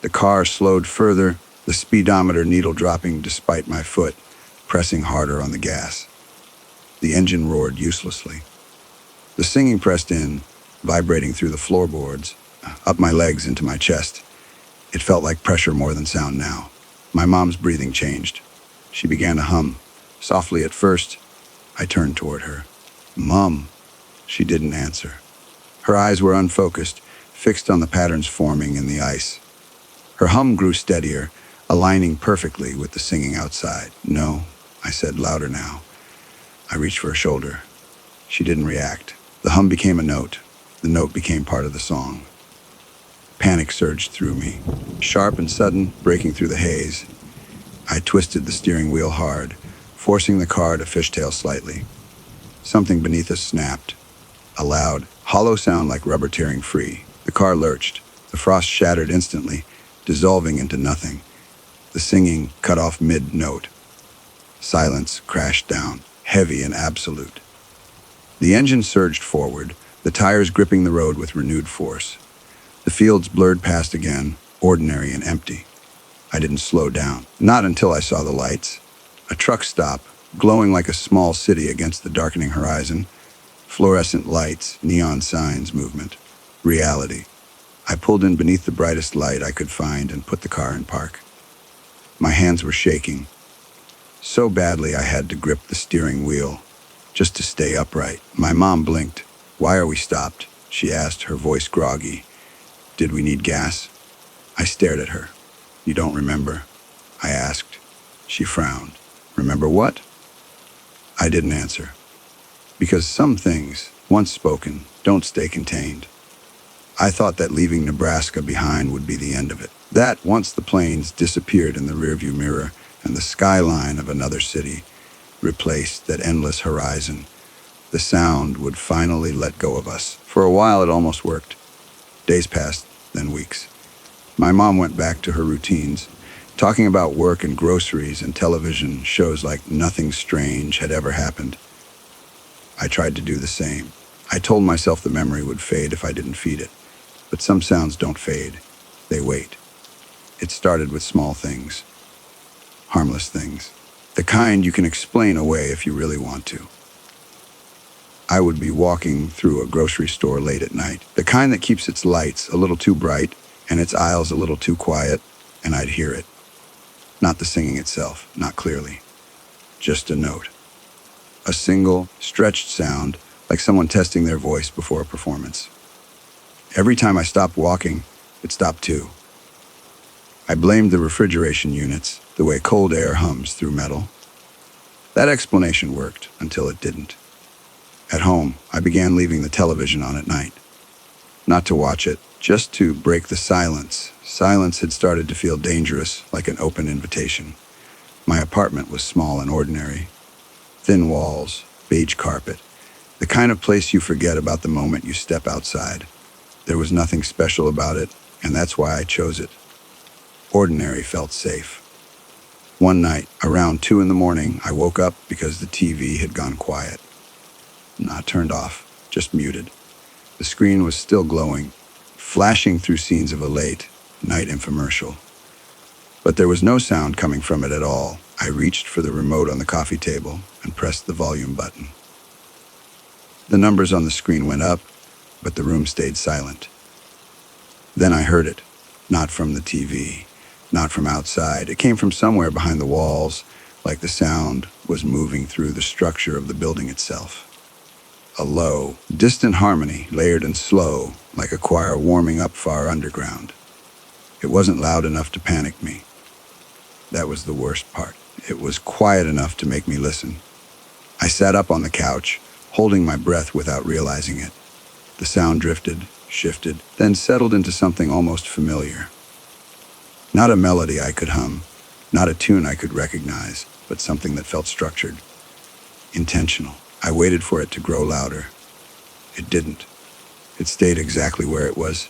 The car slowed further, the speedometer needle dropping despite my foot, pressing harder on the gas. The engine roared uselessly. The singing pressed in, vibrating through the floorboards, up my legs into my chest. It felt like pressure more than sound now. My mom's breathing changed. She began to hum, softly at first. I turned toward her. "Mom." She didn't answer. Her eyes were unfocused, fixed on the patterns forming in the ice. Her hum grew steadier, aligning perfectly with the singing outside. "No," I said louder now. I reached for her shoulder. She didn't react. The hum became a note. The note became part of the song. Panic surged through me, sharp and sudden, breaking through the haze. I twisted the steering wheel hard, forcing the car to fishtail slightly. Something beneath us snapped. A loud, hollow sound like rubber tearing free. The car lurched. The frost shattered instantly, dissolving into nothing. The singing cut off mid-note. Silence crashed down, heavy and absolute. The engine surged forward, the tires gripping the road with renewed force. The fields blurred past again, ordinary and empty. I didn't slow down, not until I saw the lights. A truck stop, glowing like a small city against the darkening horizon. Fluorescent lights, neon signs, movement. Reality. I pulled in beneath the brightest light I could find and put the car in park. My hands were shaking. So badly I had to grip the steering wheel, just to stay upright. My mom blinked. "Why are we stopped?" she asked, her voice groggy. "Did we need gas?" I stared at her. "You don't remember?" I asked. She frowned. "Remember what?" I didn't answer. Because some things, once spoken, don't stay contained. I thought that leaving Nebraska behind would be the end of it. That once the planes disappeared in the rearview mirror and the skyline of another city replaced that endless horizon, the sound would finally let go of us. For a while it almost worked. Days passed, then weeks. My mom went back to her routines, talking about work and groceries and television shows like nothing strange had ever happened. I tried to do the same. I told myself the memory would fade if I didn't feed it. But some sounds don't fade. They wait. It started with small things. Harmless things. The kind you can explain away if you really want to. I would be walking through a grocery store late at night. The kind that keeps its lights a little too bright and its aisles a little too quiet, and I'd hear it. Not the singing itself, not clearly. Just a note. A single, stretched sound, like someone testing their voice before a performance. Every time I stopped walking, it stopped too. I blamed the refrigeration units, the way cold air hums through metal. That explanation worked until it didn't. At home, I began leaving the television on at night. Not to watch it, just to break the silence, Silence had started to feel dangerous, like an open invitation. My apartment was small and ordinary. Thin walls, beige carpet, the kind of place you forget about the moment you step outside. There was nothing special about it, and that's why I chose it. Ordinary felt safe. One night, around 2 in the morning, I woke up because the TV had gone quiet. Not turned off, just muted. The screen was still glowing, flashing through scenes of a late night infomercial. But there was no sound coming from it at all. I reached for the remote on the coffee table and pressed the volume button. The numbers on the screen went up, but the room stayed silent. Then I heard it, not from the TV, not from outside. It came from somewhere behind the walls, like the sound was moving through the structure of the building itself. A low, distant harmony, layered and slow, like a choir warming up far underground. It wasn't loud enough to panic me. That was the worst part. It was quiet enough to make me listen. I sat up on the couch, holding my breath without realizing it. The sound drifted, shifted, then settled into something almost familiar. Not a melody I could hum, not a tune I could recognize, but something that felt structured, intentional. I waited for it to grow louder. It didn't. It stayed exactly where it was,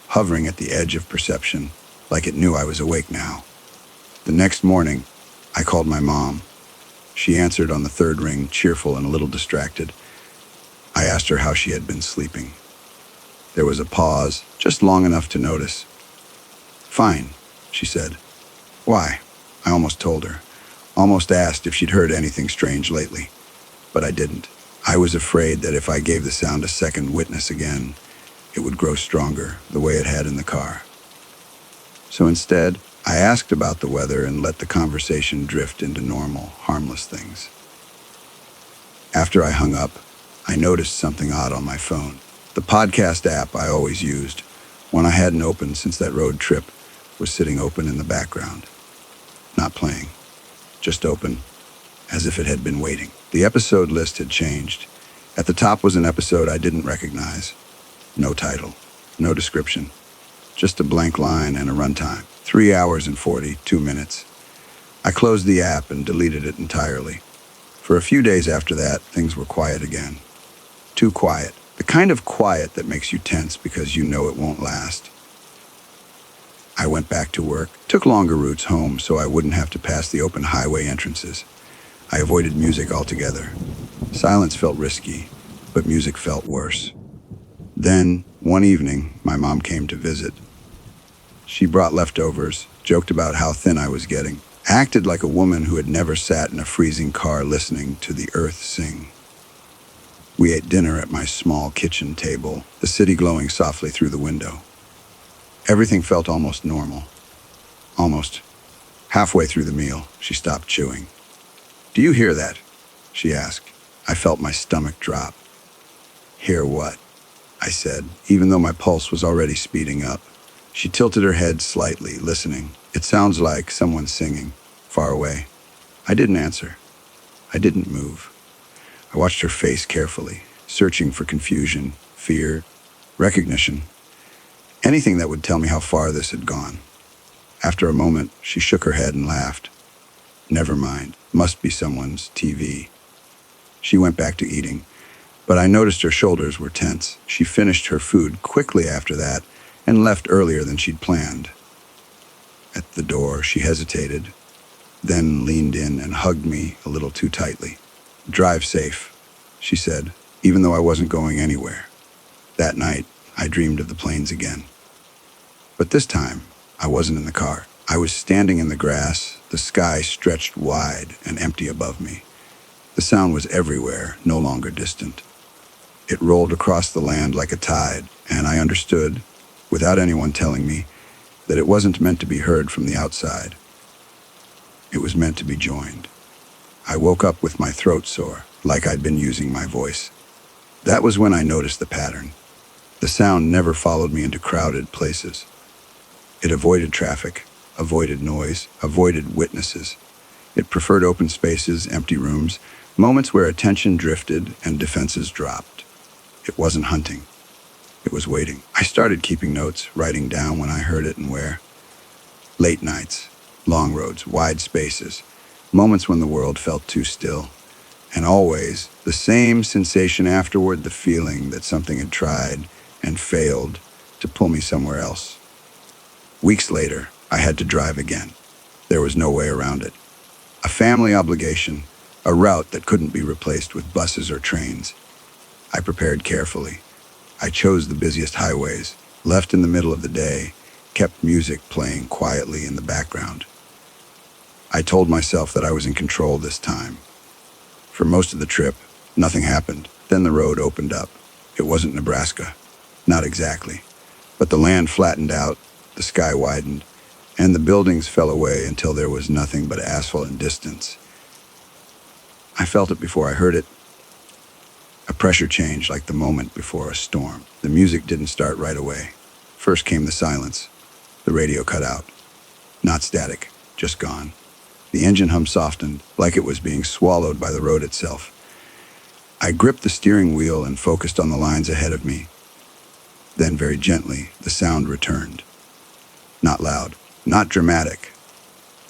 hovering at the edge of perception, like it knew I was awake now. The next morning, I called my mom. She answered on the third ring, cheerful and a little distracted. I asked her how she had been sleeping. There was a pause, just long enough to notice. "Fine," she said. "Why?" I almost told her, almost asked if she'd heard anything strange lately. But I didn't. I was afraid that if I gave the sound a second witness again, it would grow stronger, the way it had in the car. So instead, I asked about the weather and let the conversation drift into normal, harmless things. After I hung up, I noticed something odd on my phone. The podcast app I always used, one I hadn't opened since that road trip, was sitting open in the background. Not playing, just open, as if it had been waiting. The episode list had changed. At the top was an episode I didn't recognize. No title, no description, just a blank line and a runtime. 3 hours and 42 minutes. I closed the app and deleted it entirely. For a few days after that, things were quiet again. Too quiet. The kind of quiet that makes you tense because you know it won't last. I went back to work, took longer routes home so I wouldn't have to pass the open highway entrances. I avoided music altogether. Silence felt risky, but music felt worse. Then, one evening, my mom came to visit. She brought leftovers, joked about how thin I was getting, acted like a woman who had never sat in a freezing car listening to the earth sing. We ate dinner at my small kitchen table, the city glowing softly through the window. Everything felt almost normal. Almost. Halfway through the meal, she stopped chewing. "Do you hear that?" she asked. I felt my stomach drop. "Hear what?" I said, even though my pulse was already speeding up. She tilted her head slightly, listening. "It sounds like someone singing, far away." I didn't answer. I didn't move. I watched her face carefully, searching for confusion, fear, recognition, anything that would tell me how far this had gone. After a moment, she shook her head and laughed. "Never mind, must be someone's TV." She went back to eating, but I noticed her shoulders were tense. She finished her food quickly after that and left earlier than she'd planned. At the door, she hesitated, then leaned in and hugged me a little too tightly. "Drive safe," she said, even though I wasn't going anywhere. That night, I dreamed of the planes again. But this time, I wasn't in the car. I was standing in the grass, the sky stretched wide and empty above me. The sound was everywhere, no longer distant. It rolled across the land like a tide, and I understood, without anyone telling me, that it wasn't meant to be heard from the outside. It was meant to be joined. I woke up with my throat sore, like I'd been using my voice. That was when I noticed the pattern. The sound never followed me into crowded places. It avoided traffic, avoided noise, avoided witnesses. It preferred open spaces, empty rooms, moments where attention drifted and defenses dropped. It wasn't hunting. It was waiting. I started keeping notes, writing down when I heard it and where. Late nights, long roads, wide spaces, moments when the world felt too still. And always the same sensation afterward, the feeling that something had tried and failed to pull me somewhere else. Weeks later, I had to drive again. There was no way around it. A family obligation, a route that couldn't be replaced with buses or trains. I prepared carefully. I chose the busiest highways, left in the middle of the day, kept music playing quietly in the background. I told myself that I was in control this time. For most of the trip, nothing happened. Then the road opened up. It wasn't Nebraska. Not exactly. But the land flattened out, the sky widened, and the buildings fell away until there was nothing but asphalt and distance. I felt it before I heard it. A pressure change like the moment before a storm. The music didn't start right away. First came the silence. The radio cut out. Not static, just gone. The engine hum softened, like it was being swallowed by the road itself. I gripped the steering wheel and focused on the lines ahead of me. Then, very gently, the sound returned. Not loud, not dramatic,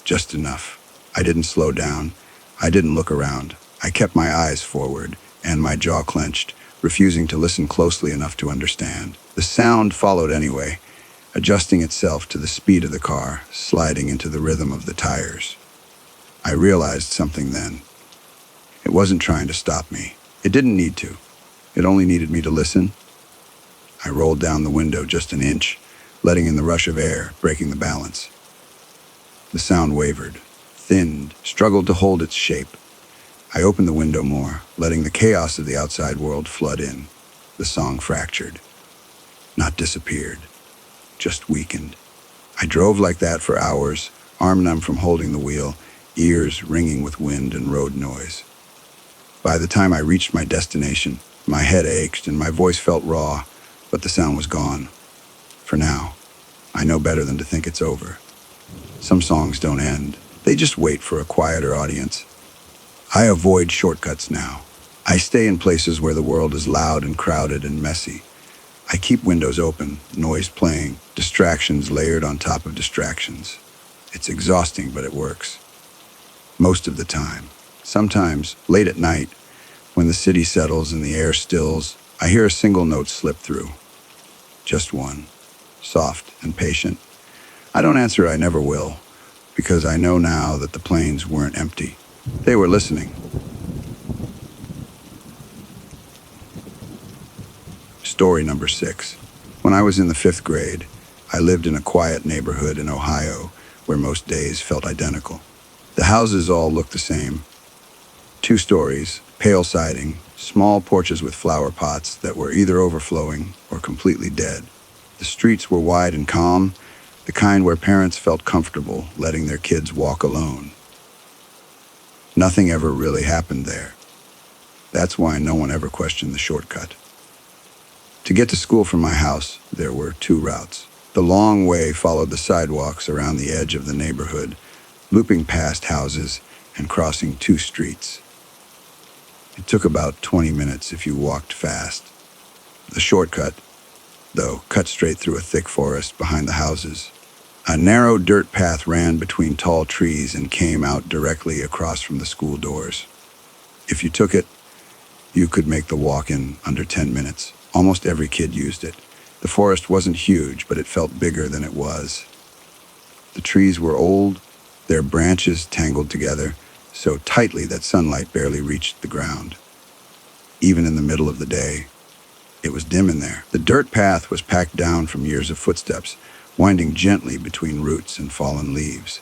just enough. I didn't slow down. I didn't look around. I kept my eyes forward, and my jaw clenched, refusing to listen closely enough to understand. The sound followed anyway, adjusting itself to the speed of the car, sliding into the rhythm of the tires. I realized something then. It wasn't trying to stop me. It didn't need to. It only needed me to listen. I rolled down the window just an inch, letting in the rush of air, breaking the balance. The sound wavered, thinned, struggled to hold its shape. I opened the window more, letting the chaos of the outside world flood in. The song fractured. Not disappeared, just weakened. I drove like that for hours, arm numb from holding the wheel, ears ringing with wind and road noise. By the time I reached my destination, my head ached and my voice felt raw, but the sound was gone. For now, I know better than to think it's over. Some songs don't end. They just wait for a quieter audience. I avoid shortcuts now. I stay in places where the world is loud and crowded and messy. I keep windows open, noise playing, distractions layered on top of distractions. It's exhausting, but it works. Most of the time. Sometimes, late at night, when the city settles and the air stills, I hear a single note slip through. Just one. Soft and patient. I don't answer, I never will, because I know now that the planes weren't empty. They were listening. Story number 6. When I was in the 5th grade, I lived in a quiet neighborhood in Ohio where most days felt identical. The houses all looked the same. 2 stories, pale siding, small porches with flower pots that were either overflowing or completely dead. The streets were wide and calm, the kind where parents felt comfortable letting their kids walk alone. Nothing ever really happened there. That's why no one ever questioned the shortcut. To get to school from my house, there were 2 routes. The long way followed the sidewalks around the edge of the neighborhood, looping past houses and crossing 2 streets. It took about 20 minutes if you walked fast. The shortcut, though, cut straight through a thick forest behind the houses. A narrow dirt path ran between tall trees and came out directly across from the school doors. If you took it, you could make the walk in under 10 minutes. Almost every kid used it. The forest wasn't huge, but it felt bigger than it was. The trees were old, their branches tangled together, so tightly that sunlight barely reached the ground. Even in the middle of the day, it was dim in there. The dirt path was packed down from years of footsteps, winding gently between roots and fallen leaves.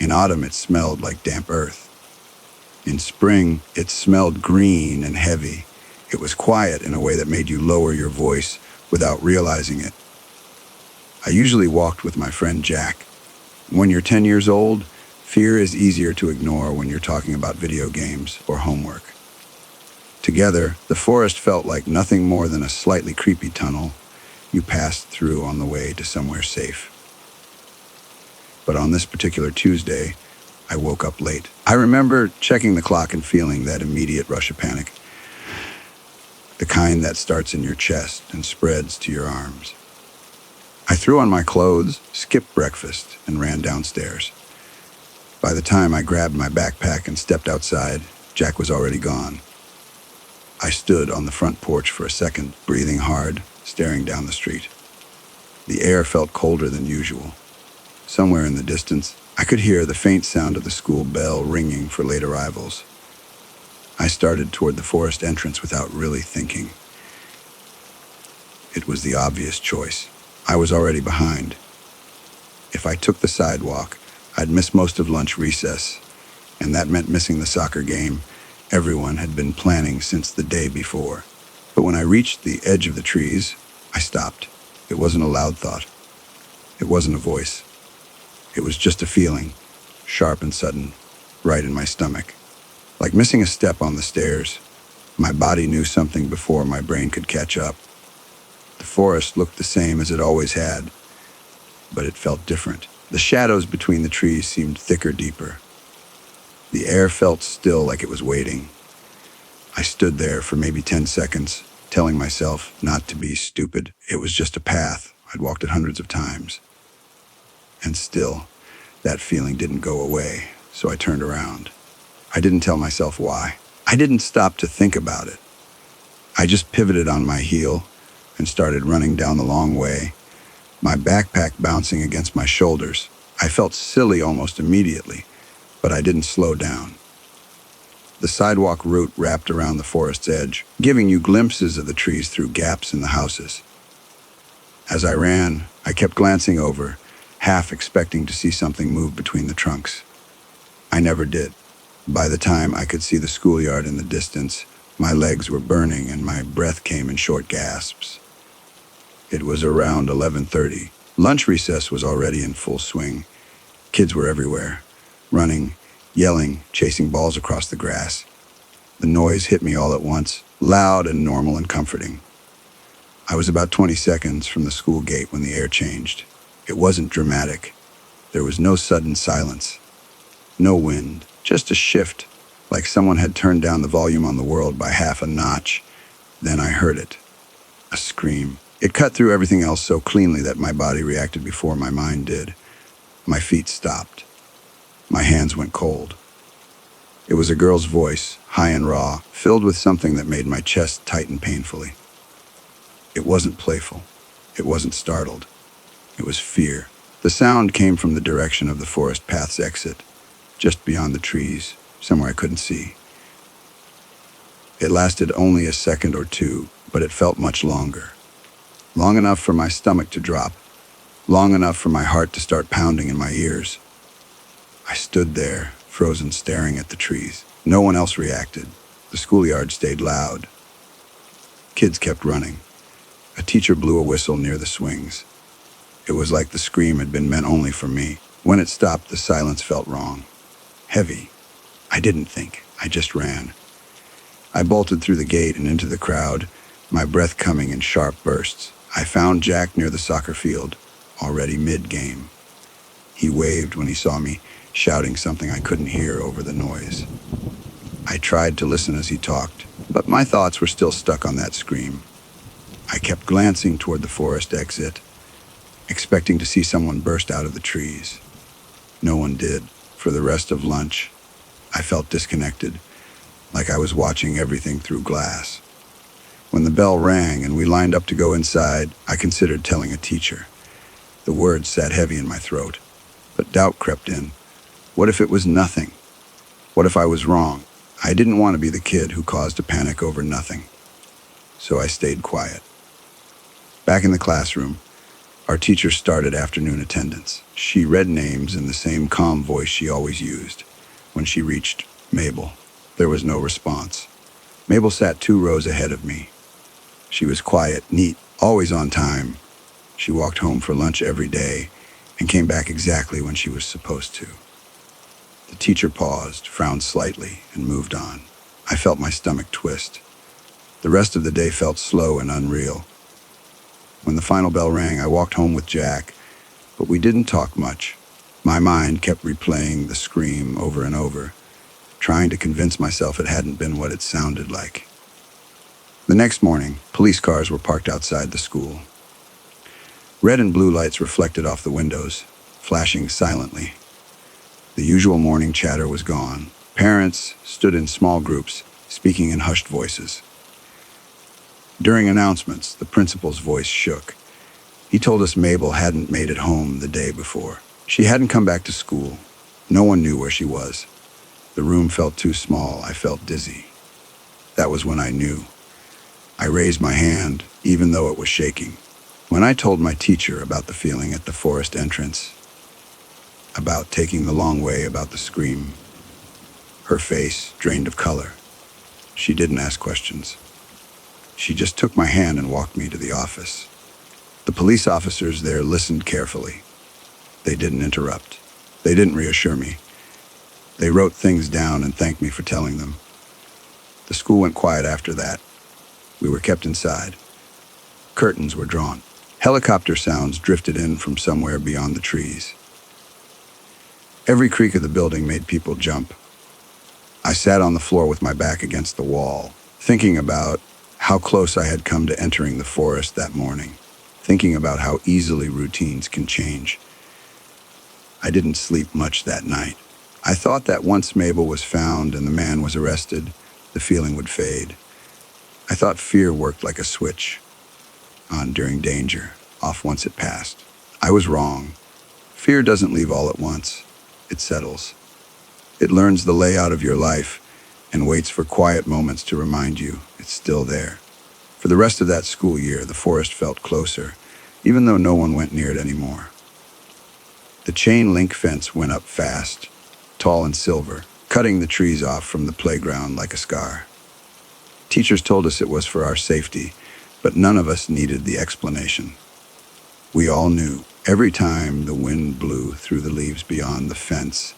In autumn, it smelled like damp earth. In spring, it smelled green and heavy. It was quiet in a way that made you lower your voice without realizing it. I usually walked with my friend Jack. When you're 10 years old, fear is easier to ignore when you're talking about video games or homework. Together, the forest felt like nothing more than a slightly creepy tunnel you passed through on the way to somewhere safe. But on this particular Tuesday, I woke up late. I remember checking the clock and feeling that immediate rush of panic, the kind that starts in your chest and spreads to your arms. I threw on my clothes, skipped breakfast, and ran downstairs. By the time I grabbed my backpack and stepped outside, Jack was already gone. I stood on the front porch for a second, breathing hard, staring down the street. The air felt colder than usual. Somewhere in the distance, I could hear the faint sound of the school bell ringing for late arrivals. I started toward the forest entrance without really thinking. It was the obvious choice. I was already behind. If I took the sidewalk, I'd miss most of lunch recess, and that meant missing the soccer game everyone had been planning since the day before. But when I reached the edge of the trees, I stopped. It wasn't a loud thought. It wasn't a voice. It was just a feeling, sharp and sudden, right in my stomach. Like missing a step on the stairs, my body knew something before my brain could catch up. The forest looked the same as it always had, but it felt different. The shadows between the trees seemed thicker, deeper. The air felt still, like it was waiting. I stood there for maybe 10 seconds, telling myself not to be stupid. It was just a path. I'd walked it hundreds of times. And still, that feeling didn't go away, so I turned around. I didn't tell myself why. I didn't stop to think about it. I just pivoted on my heel and started running down the long way, my backpack bouncing against my shoulders. I felt silly almost immediately, but I didn't slow down. The sidewalk route wrapped around the forest's edge, giving you glimpses of the trees through gaps in the houses. As I ran, I kept glancing over, half expecting to see something move between the trunks. I never did. By the time I could see the schoolyard in the distance, my legs were burning and my breath came in short gasps. It was around 11:30. Lunch recess was already in full swing. Kids were everywhere, running, yelling, chasing balls across the grass. The noise hit me all at once, loud and normal and comforting. I was about 20 seconds from the school gate when the air changed. It wasn't dramatic. There was no sudden silence, no wind, just a shift, like someone had turned down the volume on the world by half a notch. Then I heard it, a scream. It cut through everything else so cleanly that my body reacted before my mind did. My feet stopped. My hands went cold. It was a girl's voice, high and raw, filled with something that made my chest tighten painfully. It wasn't playful. It wasn't startled. It was fear. The sound came from the direction of the forest path's exit, just beyond the trees, somewhere I couldn't see. It lasted only a second or two, but it felt much longer. Long enough for my stomach to drop, long enough for my heart to start pounding in my ears. I stood there, frozen, staring at the trees. No one else reacted. The schoolyard stayed loud. Kids kept running. A teacher blew a whistle near the swings. It was like the scream had been meant only for me. When it stopped, the silence felt wrong. Heavy. I didn't think. I just ran. I bolted through the gate and into the crowd, my breath coming in sharp bursts. I found Jack near the soccer field, already mid-game. He waved when he saw me, shouting something I couldn't hear over the noise. I tried to listen as he talked, but my thoughts were still stuck on that scream. I kept glancing toward the forest exit, expecting to see someone burst out of the trees. No one did. For the rest of lunch, I felt disconnected, like I was watching everything through glass. When the bell rang and we lined up to go inside, I considered telling a teacher. The words sat heavy in my throat, but doubt crept in. What if it was nothing? What if I was wrong? I didn't want to be the kid who caused a panic over nothing. So I stayed quiet. Back in the classroom, our teacher started afternoon attendance. She read names in the same calm voice she always used. When she reached Mabel, there was no response. Mabel sat 2 rows ahead of me. She was quiet, neat, always on time. She walked home for lunch every day and came back exactly when she was supposed to. The teacher paused, frowned slightly, and moved on. I felt my stomach twist. The rest of the day felt slow and unreal. When the final bell rang, I walked home with Jack, but we didn't talk much. My mind kept replaying the scream over and over, trying to convince myself it hadn't been what it sounded like. The next morning, police cars were parked outside the school. Red and blue lights reflected off the windows, flashing silently. The usual morning chatter was gone. Parents stood in small groups, speaking in hushed voices. During announcements, the principal's voice shook. He told us Mabel hadn't made it home the day before. She hadn't come back to school. No one knew where she was. The room felt too small. I felt dizzy. That was when I knew. I raised my hand, even though it was shaking. When I told my teacher about the feeling at the forest entrance, about taking the long way, about the scream, her face drained of color. She didn't ask questions. She just took my hand and walked me to the office. The police officers there listened carefully. They didn't interrupt. They didn't reassure me. They wrote things down and thanked me for telling them. The school went quiet after that. We were kept inside. Curtains were drawn. Helicopter sounds drifted in from somewhere beyond the trees. Every creak of the building made people jump. I sat on the floor with my back against the wall, thinking about how close I had come to entering the forest that morning, thinking about how easily routines can change. I didn't sleep much that night. I thought that once Mabel was found and the man was arrested, the feeling would fade. I thought fear worked like a switch, on during danger, off once it passed. I was wrong. Fear doesn't leave all at once. It settles. It learns the layout of your life and waits for quiet moments to remind you it's still there. For the rest of that school year, the forest felt closer, even though no one went near it anymore. The chain link fence went up fast, tall and silver, cutting the trees off from the playground like a scar. Teachers told us it was for our safety, but none of us needed the explanation. We all knew. Every time the wind blew through the leaves beyond the fence,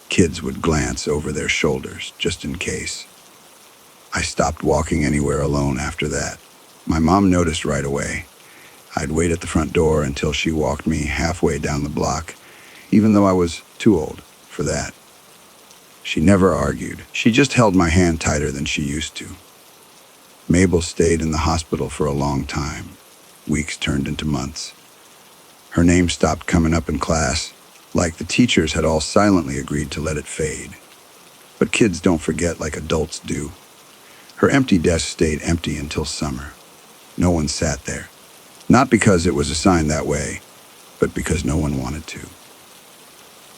kids would glance over their shoulders, just in case. I stopped walking anywhere alone after that. My mom noticed right away. I'd wait at the front door until she walked me halfway down the block, even though I was too old for that. She never argued. She just held my hand tighter than she used to. Mabel stayed in the hospital for a long time. Weeks turned into months. Her name stopped coming up in class, like the teachers had all silently agreed to let it fade. But kids don't forget like adults do. Her empty desk stayed empty until summer. No one sat there. Not because it was assigned that way, but because no one wanted to.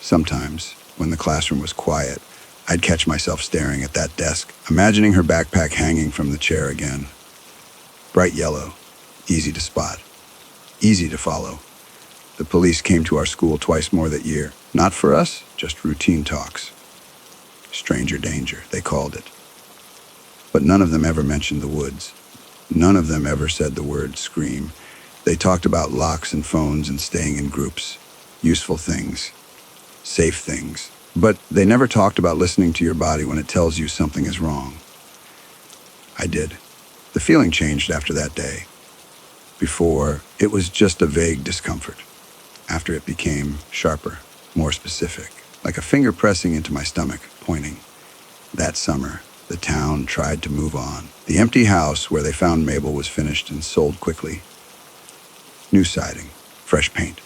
Sometimes, when the classroom was quiet, I'd catch myself staring at that desk, imagining her backpack hanging from the chair again. Bright yellow, easy to spot, easy to follow. The police came to our school twice more that year. Not for us, just routine talks. Stranger danger, they called it. But none of them ever mentioned the woods. None of them ever said the word scream. They talked about locks and phones and staying in groups. Useful things. Safe things. But they never talked about listening to your body when it tells you something is wrong. I did. The feeling changed after that day. Before, it was just a vague discomfort. After it became sharper, more specific, like a finger pressing into my stomach, pointing. That summer, the town tried to move on. The empty house where they found Mabel was finished and sold quickly. New siding, fresh paint.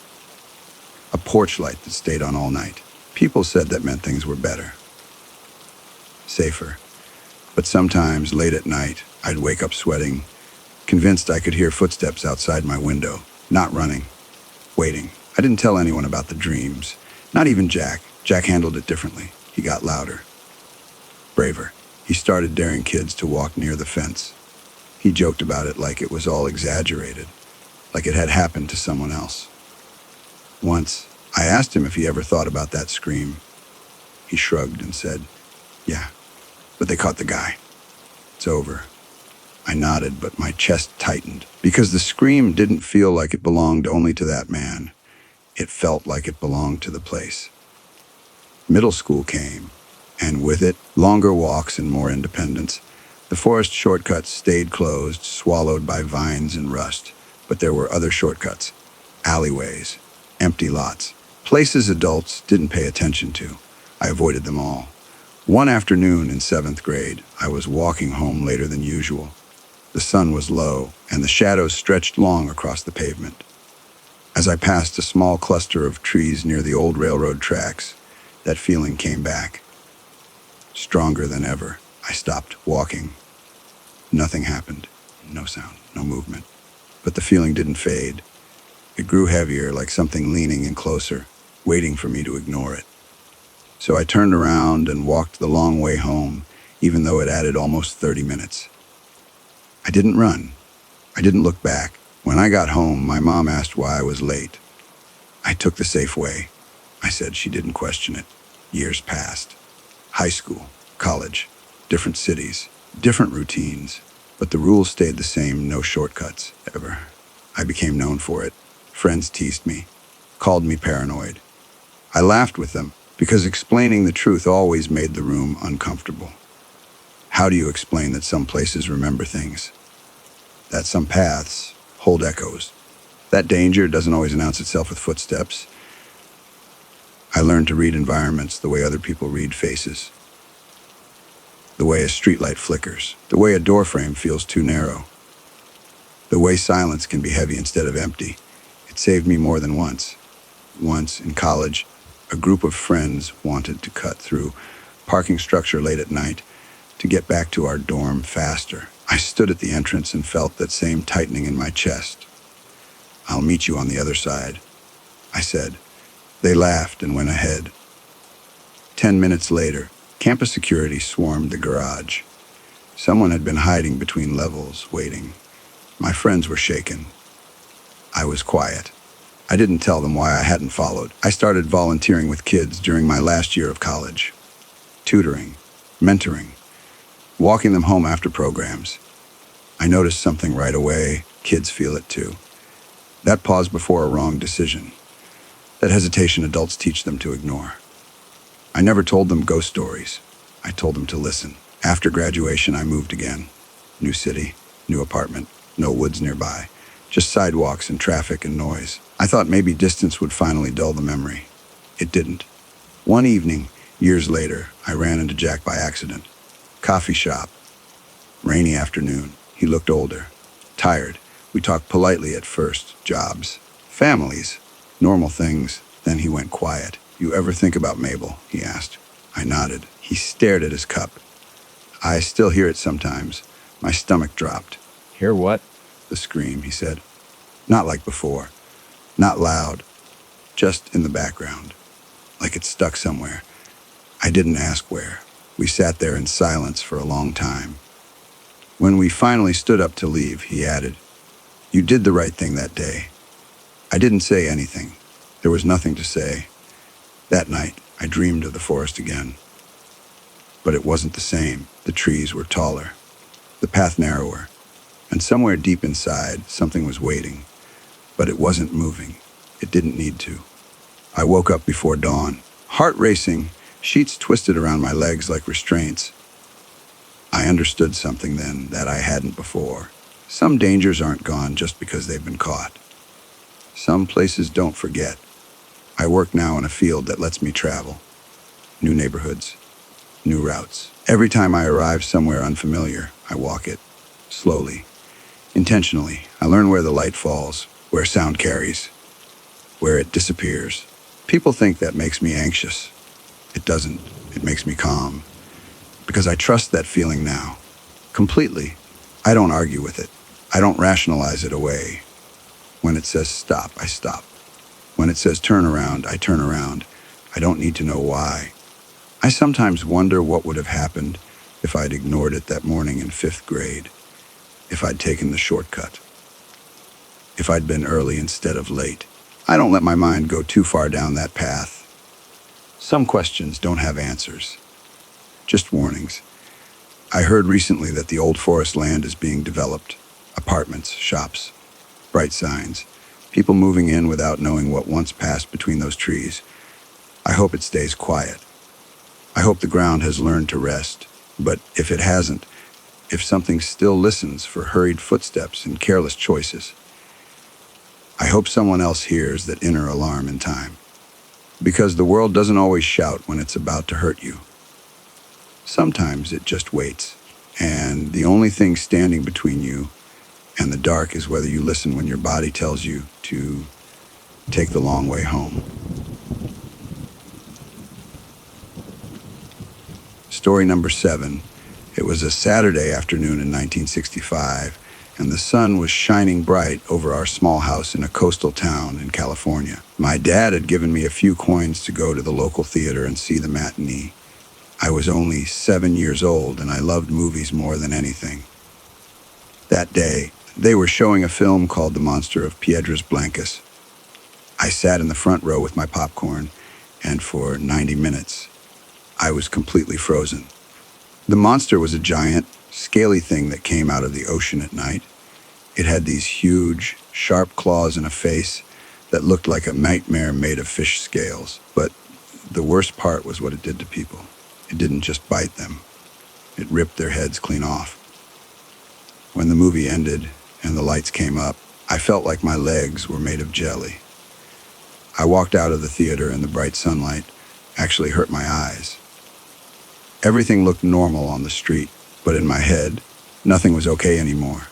A porch light that stayed on all night. People said that meant things were better. Safer. But sometimes, late at night, I'd wake up sweating, convinced I could hear footsteps outside my window, not running, waiting. I didn't tell anyone about the dreams, not even Jack. Jack handled it differently. He got louder, braver. He started daring kids to walk near the fence. He joked about it like it was all exaggerated, like it had happened to someone else. Once, I asked him if he ever thought about that scream. He shrugged and said, "Yeah, but they caught the guy. It's over." I nodded, but my chest tightened, because the scream didn't feel like it belonged only to that man. It felt like it belonged to the place. Middle school came, and with it, longer walks and more independence. The forest shortcuts stayed closed, swallowed by vines and rust, but there were other shortcuts, alleyways, empty lots, places adults didn't pay attention to. I avoided them all. One afternoon in 7th grade, I was walking home later than usual. The sun was low, and the shadows stretched long across the pavement. As I passed a small cluster of trees near the old railroad tracks, that feeling came back, stronger than ever. I stopped walking. Nothing happened. No sound, no movement. But the feeling didn't fade. It grew heavier, like something leaning in closer, waiting for me to ignore it. So I turned around and walked the long way home, even though it added almost 30 minutes. I didn't run. I didn't look back. When I got home, my mom asked why I was late. I took the safe way. I said. She didn't question it. Years passed. High school, college, different cities, different routines. But the rules stayed the same, no shortcuts, ever. I became known for it. Friends teased me, called me paranoid. I laughed with them because explaining the truth always made the room uncomfortable. How do you explain that some places remember things? That some paths hold echoes? That danger doesn't always announce itself with footsteps? I learned to read environments the way other people read faces. The way a streetlight flickers. The way a doorframe feels too narrow. The way silence can be heavy instead of empty. It saved me more than once. Once, in college, a group of friends wanted to cut through parking structure late at night to get back to our dorm faster. I stood at the entrance and felt that same tightening in my chest. "I'll meet you on the other side," I said. They laughed and went ahead. 10 minutes later, campus security swarmed the garage. Someone had been hiding between levels, waiting. My friends were shaken. I was quiet. I didn't tell them why I hadn't followed. I started volunteering with kids during my last year of college. Tutoring, mentoring, walking them home after programs. I noticed something right away. Kids feel it too. That pause before a wrong decision. That hesitation adults teach them to ignore. I never told them ghost stories. I told them to listen. After graduation, I moved again. New city, new apartment, no woods nearby. Just sidewalks and traffic and noise. I thought maybe distance would finally dull the memory. It didn't. One evening, years later, I ran into Jack by accident. Coffee shop. Rainy afternoon. He looked older. Tired. We talked politely at first. Jobs. Families. Normal things. Then he went quiet. "You ever think about Mabel?" he asked. I nodded. He stared at his cup. "I still hear it sometimes." My stomach dropped.
"Hear what?"
"The scream," he said. "Not like before. Not loud. Just in the background. Like it's stuck somewhere." I didn't ask where. We sat there in silence for a long time. When we finally stood up to leave, he added, "You did the right thing that day." I didn't say anything. There was nothing to say. That night, I dreamed of the forest again. But it wasn't the same. The trees were taller, the path narrower, and somewhere deep inside, something was waiting. But it wasn't moving. It didn't need to. I woke up before dawn, heart racing, sheets twisted around my legs like restraints. I understood something then that I hadn't before. Some dangers aren't gone just because they've been caught. Some places don't forget. I work now in a field that lets me travel. New neighborhoods, new routes. Every time I arrive somewhere unfamiliar, I walk it. Slowly, intentionally. I learn where the light falls, where sound carries, where it disappears. People think that makes me anxious. It doesn't. It makes me calm. Because I trust that feeling now. Completely. I don't argue with it. I don't rationalize it away. When it says stop, I stop. When it says turn around, I turn around. I don't need to know why. I sometimes wonder what would have happened if I'd ignored it that morning in 5th grade. If I'd taken the shortcut. If I'd been early instead of late. I don't let my mind go too far down that path. Some questions don't have answers. Just warnings. I heard recently that the old forest land is being developed. Apartments, shops, bright signs. People moving in without knowing what once passed between those trees. I hope it stays quiet. I hope the ground has learned to rest. But if it hasn't, if something still listens for hurried footsteps and careless choices, I hope someone else hears that inner alarm in time. Because the world doesn't always shout when it's about to hurt you. Sometimes it just waits. And the only thing standing between you and the dark is whether you listen when your body tells you to take the long way home. Story number 7. It was a Saturday afternoon in 1965, and the sun was shining bright over our small house in a coastal town in California. My dad had given me a few coins to go to the local theater and see the matinee. I was only 7 years old, and I loved movies more than anything. That day, they were showing a film called The Monster of Piedras Blancas. I sat in the front row with my popcorn, and for 90 minutes, I was completely frozen. The monster was a giant, scaly thing that came out of the ocean at night. It had these huge, sharp claws and a face that looked like a nightmare made of fish scales. But the worst part was what it did to people. It didn't just bite them. It ripped their heads clean off. When the movie ended and the lights came up, I felt like my legs were made of jelly. I walked out of the theater and the bright sunlight actually hurt my eyes. Everything looked normal on the street, but in my head, nothing was okay anymore.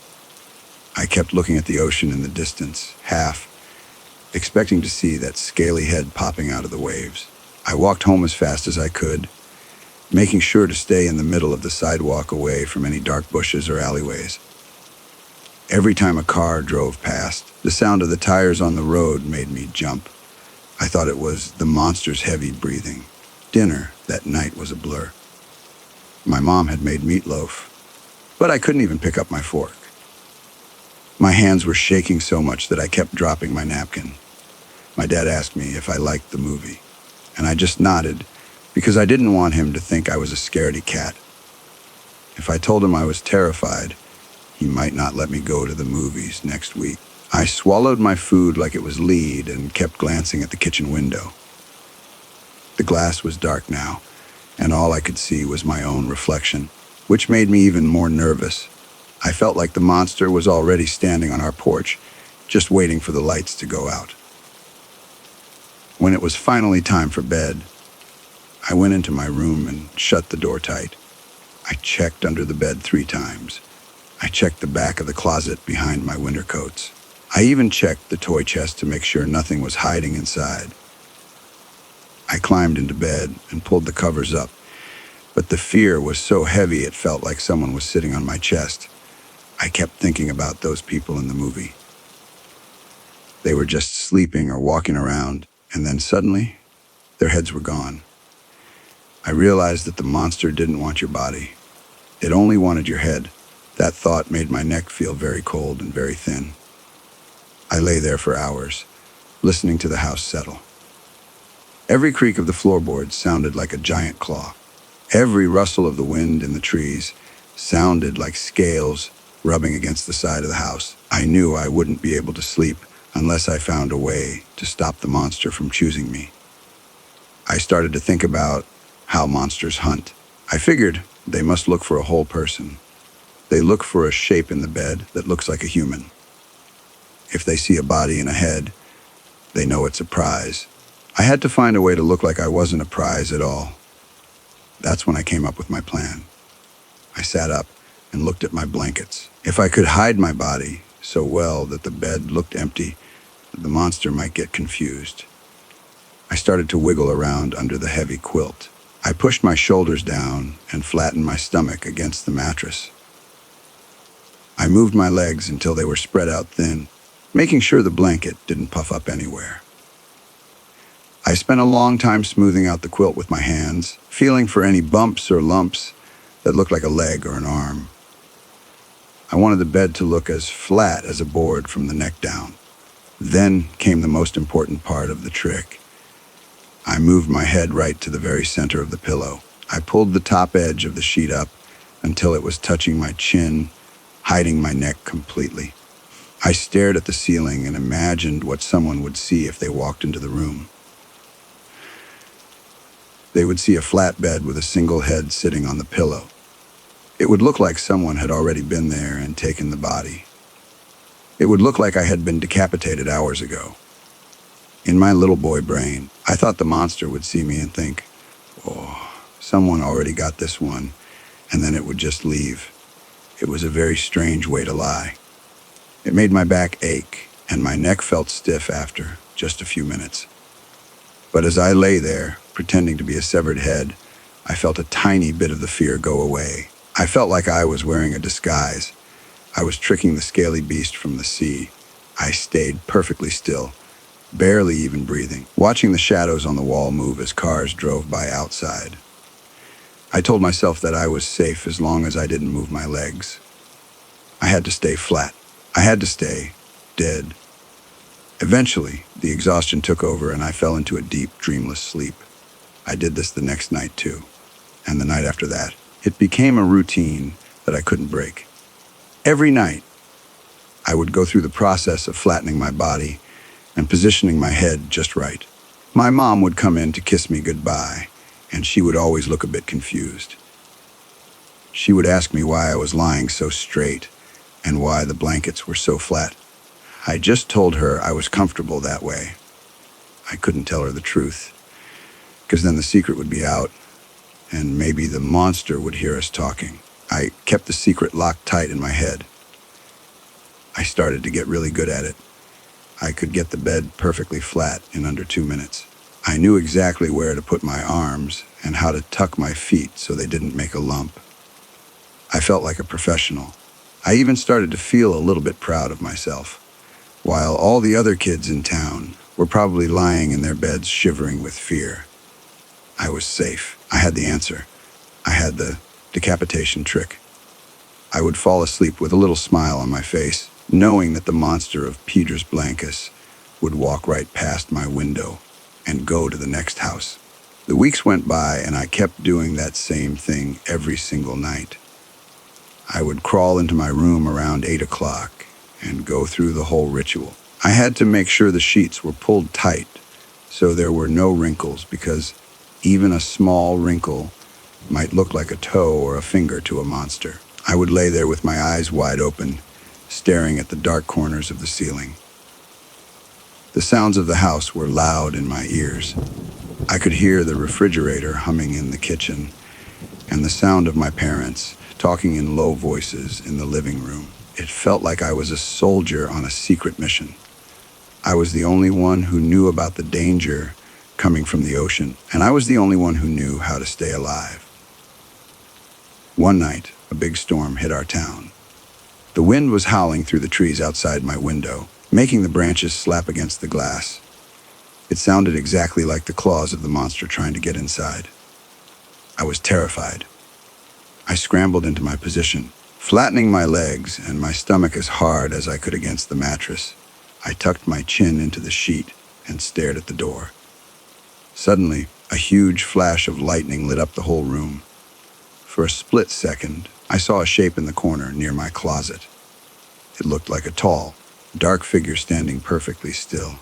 I kept looking at the ocean in the distance, half expecting to see that scaly head popping out of the waves. I walked home as fast as I could, making sure to stay in the middle of the sidewalk away from any dark bushes or alleyways. Every time a car drove past, the sound of the tires on the road made me jump. I thought it was the monster's heavy breathing. Dinner that night was a blur. My mom had made meatloaf, but I couldn't even pick up my fork. My hands were shaking so much that I kept dropping my napkin. My dad asked me if I liked the movie, and I just nodded because I didn't want him to think I was a scaredy cat. If I told him I was terrified, he might not let me go to the movies next week. I swallowed my food like it was lead and kept glancing at the kitchen window. The glass was dark now, and all I could see was my own reflection, which made me even more nervous. I felt like the monster was already standing on our porch, just waiting for the lights to go out. When it was finally time for bed, I went into my room and shut the door tight. I checked under the bed 3 times. I checked the back of the closet behind my winter coats. I even checked the toy chest to make sure nothing was hiding inside. I climbed into bed and pulled the covers up, but the fear was so heavy it felt like someone was sitting on my chest. I kept thinking about those people in the movie. They were just sleeping or walking around, and then suddenly, their heads were gone. I realized that the monster didn't want your body. It only wanted your head. That thought made my neck feel very cold and very thin. I lay there for hours, listening to the house settle. Every creak of the floorboards sounded like a giant claw. Every rustle of the wind in the trees sounded like scales rubbing against the side of the house. I knew I wouldn't be able to sleep unless I found a way to stop the monster from choosing me. I started to think about how monsters hunt. I figured they must look for a whole person. They look for a shape in the bed that looks like a human. If they see a body and a head, they know it's a prize. I had to find a way to look like I wasn't a prize at all. That's when I came up with my plan. I sat up and looked at my blankets. If I could hide my body so well that the bed looked empty, the monster might get confused. I started to wiggle around under the heavy quilt. I pushed my shoulders down and flattened my stomach against the mattress. I moved my legs until they were spread out thin, making sure the blanket didn't puff up anywhere. I spent a long time smoothing out the quilt with my hands, feeling for any bumps or lumps that looked like a leg or an arm. I wanted the bed to look as flat as a board from the neck down. Then came the most important part of the trick. I moved my head right to the very center of the pillow. I pulled the top edge of the sheet up until it was touching my chin, hiding my neck completely. I stared at the ceiling and imagined what someone would see if they walked into the room. They would see a flat bed with a single head sitting on the pillow. It would look like someone had already been there and taken the body. It would look like I had been decapitated hours ago. In my little boy brain, I thought the monster would see me and think, "Oh, someone already got this one," and then it would just leave. It was a very strange way to lie. It made my back ache, and my neck felt stiff after, just a few minutes. But as I lay there, pretending to be a severed head, I felt a tiny bit of the fear go away. I felt like I was wearing a disguise. I was tricking the scaly beast from the sea. I stayed perfectly still, barely even breathing, watching the shadows on the wall move as cars drove by outside. I told myself that I was safe as long as I didn't move my legs. I had to stay flat. I had to stay dead. Eventually, the exhaustion took over and I fell into a deep, dreamless sleep. I did this the next night too, and the night after that. It became a routine that I couldn't break. Every night, I would go through the process of flattening my body and positioning my head just right. My mom would come in to kiss me goodbye, and she would always look a bit confused. She would ask me why I was lying so straight and why the blankets were so flat. I just told her I was comfortable that way. I couldn't tell her the truth, because then the secret would be out, and maybe the monster would hear us talking. I kept the secret locked tight in my head. I started to get really good at it. I could get the bed perfectly flat in under 2 minutes. I knew exactly where to put my arms and how to tuck my feet so they didn't make a lump. I felt like a professional. I even started to feel a little bit proud of myself, while all the other kids in town were probably lying in their beds shivering with fear. I was safe. I had the answer. I had the decapitation trick. I would fall asleep with a little smile on my face, knowing that the monster of Peter's Blancus would walk right past my window and go to the next house. The weeks went by and I kept doing that same thing every single night. I would crawl into my room around 8 o'clock and go through the whole ritual. I had to make sure the sheets were pulled tight so there were no wrinkles, because even a small wrinkle might look like a toe or a finger to a monster. I would lay there with my eyes wide open, staring at the dark corners of the ceiling. The sounds of the house were loud in my ears. I could hear the refrigerator humming in the kitchen and the sound of my parents talking in low voices in the living room. It felt like I was a soldier on a secret mission. I was the only one who knew about the danger coming from the ocean, and I was the only one who knew how to stay alive. One night, a big storm hit our town. The wind was howling through the trees outside my window, making the branches slap against the glass. It sounded exactly like the claws of the monster trying to get inside. I was terrified. I scrambled into my position, flattening my legs and my stomach as hard as I could against the mattress. I tucked my chin into the sheet and stared at the door. Suddenly, a huge flash of lightning lit up the whole room. For a split second, I saw a shape in the corner near my closet. It looked like a tall, dark figure standing perfectly still.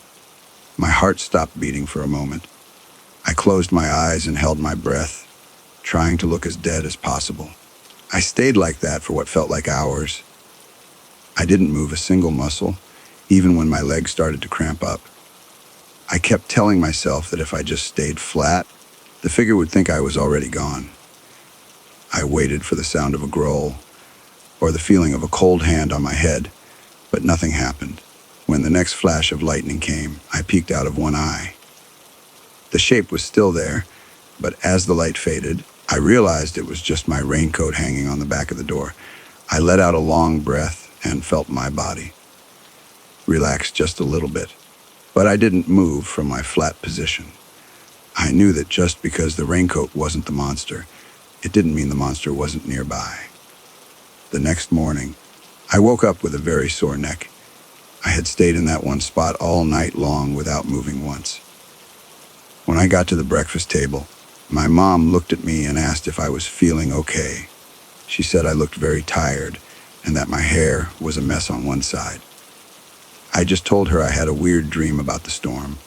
My heart stopped beating for a moment. I closed my eyes and held my breath, trying to look as dead as possible. I stayed like that for what felt like hours. I didn't move a single muscle, even when my legs started to cramp up. I kept telling myself that if I just stayed flat, the figure would think I was already gone. I waited for the sound of a growl or the feeling of a cold hand on my head, but nothing happened. When the next flash of lightning came, I peeked out of one eye. The shape was still there, but as the light faded, I realized it was just my raincoat hanging on the back of the door. I let out a long breath and felt my body relax just a little bit, but I didn't move from my flat position. I knew that just because the raincoat wasn't the monster, it didn't mean the monster wasn't nearby. The next morning, I woke up with a very sore neck. I had stayed in that one spot all night long without moving once. When I got to the breakfast table, my mom looked at me and asked if I was feeling okay. She said I looked very tired and that my hair was a mess on one side. I just told her I had a weird dream about the storm.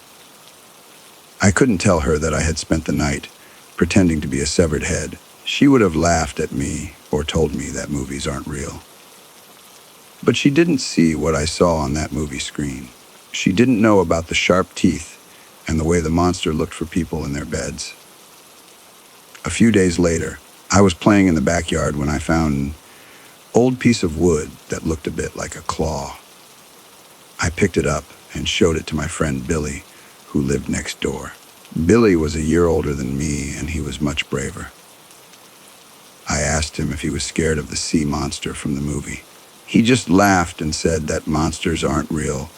I couldn't tell her that I had spent the night pretending to be a severed head. She would have laughed at me or told me that movies aren't real. But she didn't see what I saw on that movie screen. She didn't know about the sharp teeth and the way the monster looked for people in their beds. A few days later, I was playing in the backyard when I found an old piece of wood that looked a bit like a claw. I picked it up and showed it to my friend Billy, who lived next door. Billy was a year older than me, and he was much braver. I asked him if he was scared of the sea monster from the movie. He just laughed and said that monsters aren't real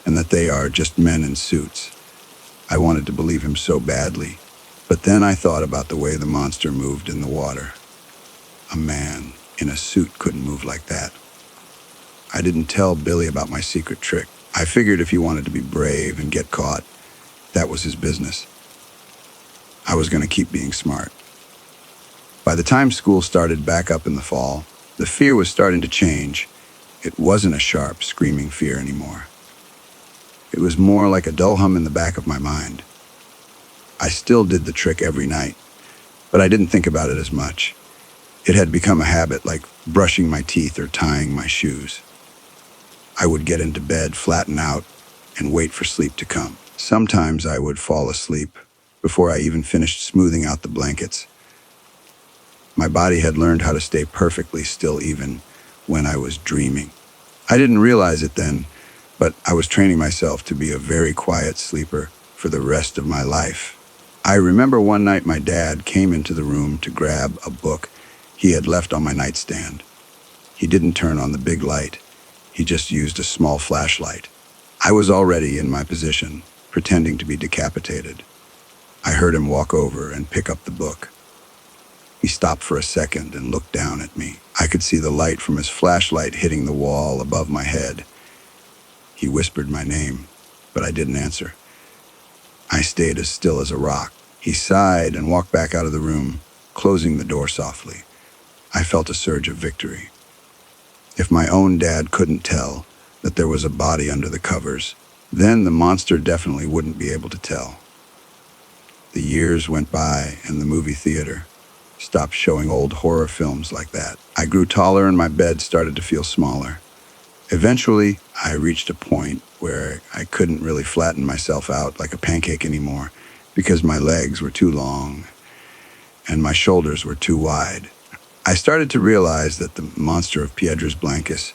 and that they are just men in suits. I wanted to believe him so badly, but then I thought about the way the monster moved in the water. A man in a suit couldn't move like that. I didn't tell Billy about my secret trick. I figured if he wanted to be brave and get caught, that was his business. I was going to keep being smart. By the time school started back up in the fall, the fear was starting to change. It wasn't a sharp, screaming fear anymore. It was more like a dull hum in the back of my mind. I still did the trick every night, but I didn't think about it as much. It had become a habit, like brushing my teeth or tying my shoes. I would get into bed, flatten out, and wait for sleep to come. Sometimes I would fall asleep before I even finished smoothing out the blankets. My body had learned how to stay perfectly still even when I was dreaming. I didn't realize it then, but I was training myself to be a very quiet sleeper for the rest of my life. I remember one night my dad came into the room to grab a book he had left on my nightstand. He didn't turn on the big light. He just used a small flashlight. I was already in my position, pretending to be decapitated. I heard him walk over and pick up the book. He stopped for a second and looked down at me. I could see the light from his flashlight hitting the wall above my head. He whispered my name, but I didn't answer. I stayed as still as a rock. He sighed and walked back out of the room, closing the door softly. I felt a surge of victory. If my own dad couldn't tell that there was a body under the covers, then the monster definitely wouldn't be able to tell. The years went by and the movie theater stopped showing old horror films like that. I grew taller and my bed started to feel smaller. Eventually, I reached a point where I couldn't really flatten myself out like a pancake anymore because my legs were too long and my shoulders were too wide. I started to realize that the monster of Piedra's Blancas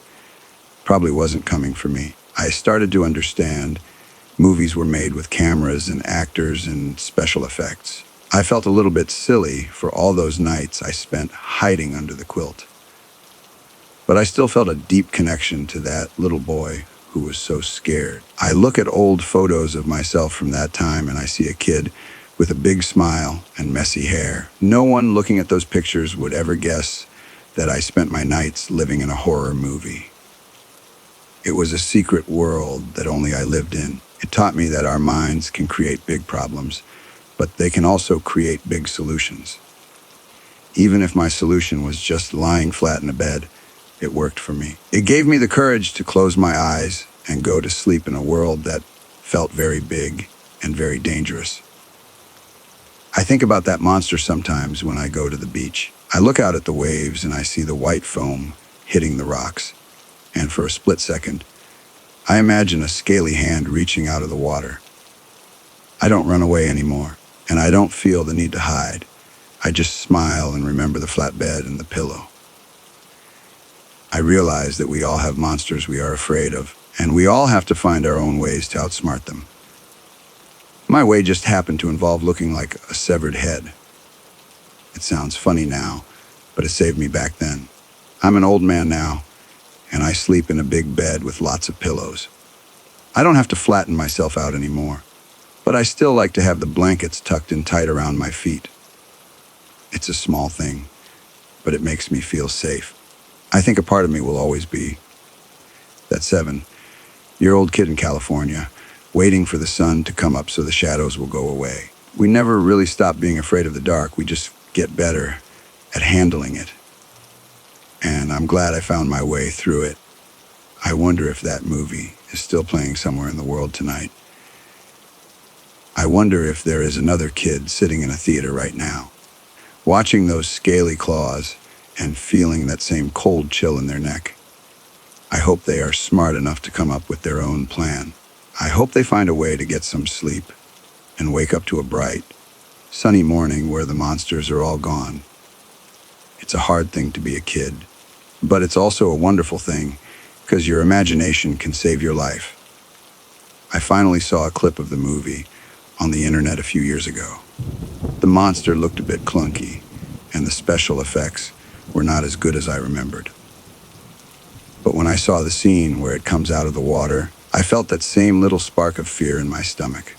probably wasn't coming for me. I started to understand movies were made with cameras and actors and special effects. I felt a little bit silly for all those nights I spent hiding under the quilt. But I still felt a deep connection to that little boy who was so scared. I look at old photos of myself from that time and I see a kid with a big smile and messy hair. No one looking at those pictures would ever guess that I spent my nights living in a horror movie. It was a secret world that only I lived in. It taught me that our minds can create big problems, but they can also create big solutions. Even if my solution was just lying flat in a bed, it worked for me. It gave me the courage to close my eyes and go to sleep in a world that felt very big and very dangerous. I think about that monster sometimes when I go to the beach. I look out at the waves and I see the white foam hitting the rocks. And for a split second, I imagine a scaly hand reaching out of the water. I don't run away anymore, and I don't feel the need to hide. I just smile and remember the flat bed and the pillow. I realize that we all have monsters we are afraid of, and we all have to find our own ways to outsmart them. My way just happened to involve looking like a severed head. It sounds funny now, but it saved me back then. I'm an old man now, and I sleep in a big bed with lots of pillows. I don't have to flatten myself out anymore, but I still like to have the blankets tucked in tight around my feet. It's a small thing, but it makes me feel safe. I think a part of me will always be that 7-year-old kid in California, waiting for the sun to come up so the shadows will go away. We never really stop being afraid of the dark. We just get better at handling it. And I'm glad I found my way through it. I wonder if that movie is still playing somewhere in the world tonight. I wonder if there is another kid sitting in a theater right now, watching those scaly claws and feeling that same cold chill in their neck. I hope they are smart enough to come up with their own plan. I hope they find a way to get some sleep and wake up to a bright, sunny morning where the monsters are all gone. It's a hard thing to be a kid, but it's also a wonderful thing because your imagination can save your life. I finally saw a clip of the movie on the internet a few years ago. The monster looked a bit clunky, and the special effects were not as good as I remembered. But when I saw the scene where it comes out of the water, I felt that same little spark of fear in my stomach.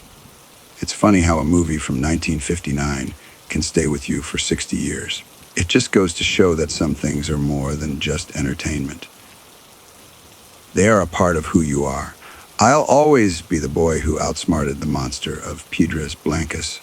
It's funny how a movie from 1959 can stay with you for 60 years. It just goes to show that some things are more than just entertainment. They are a part of who you are. I'll always be the boy who outsmarted the monster of Piedras Blancas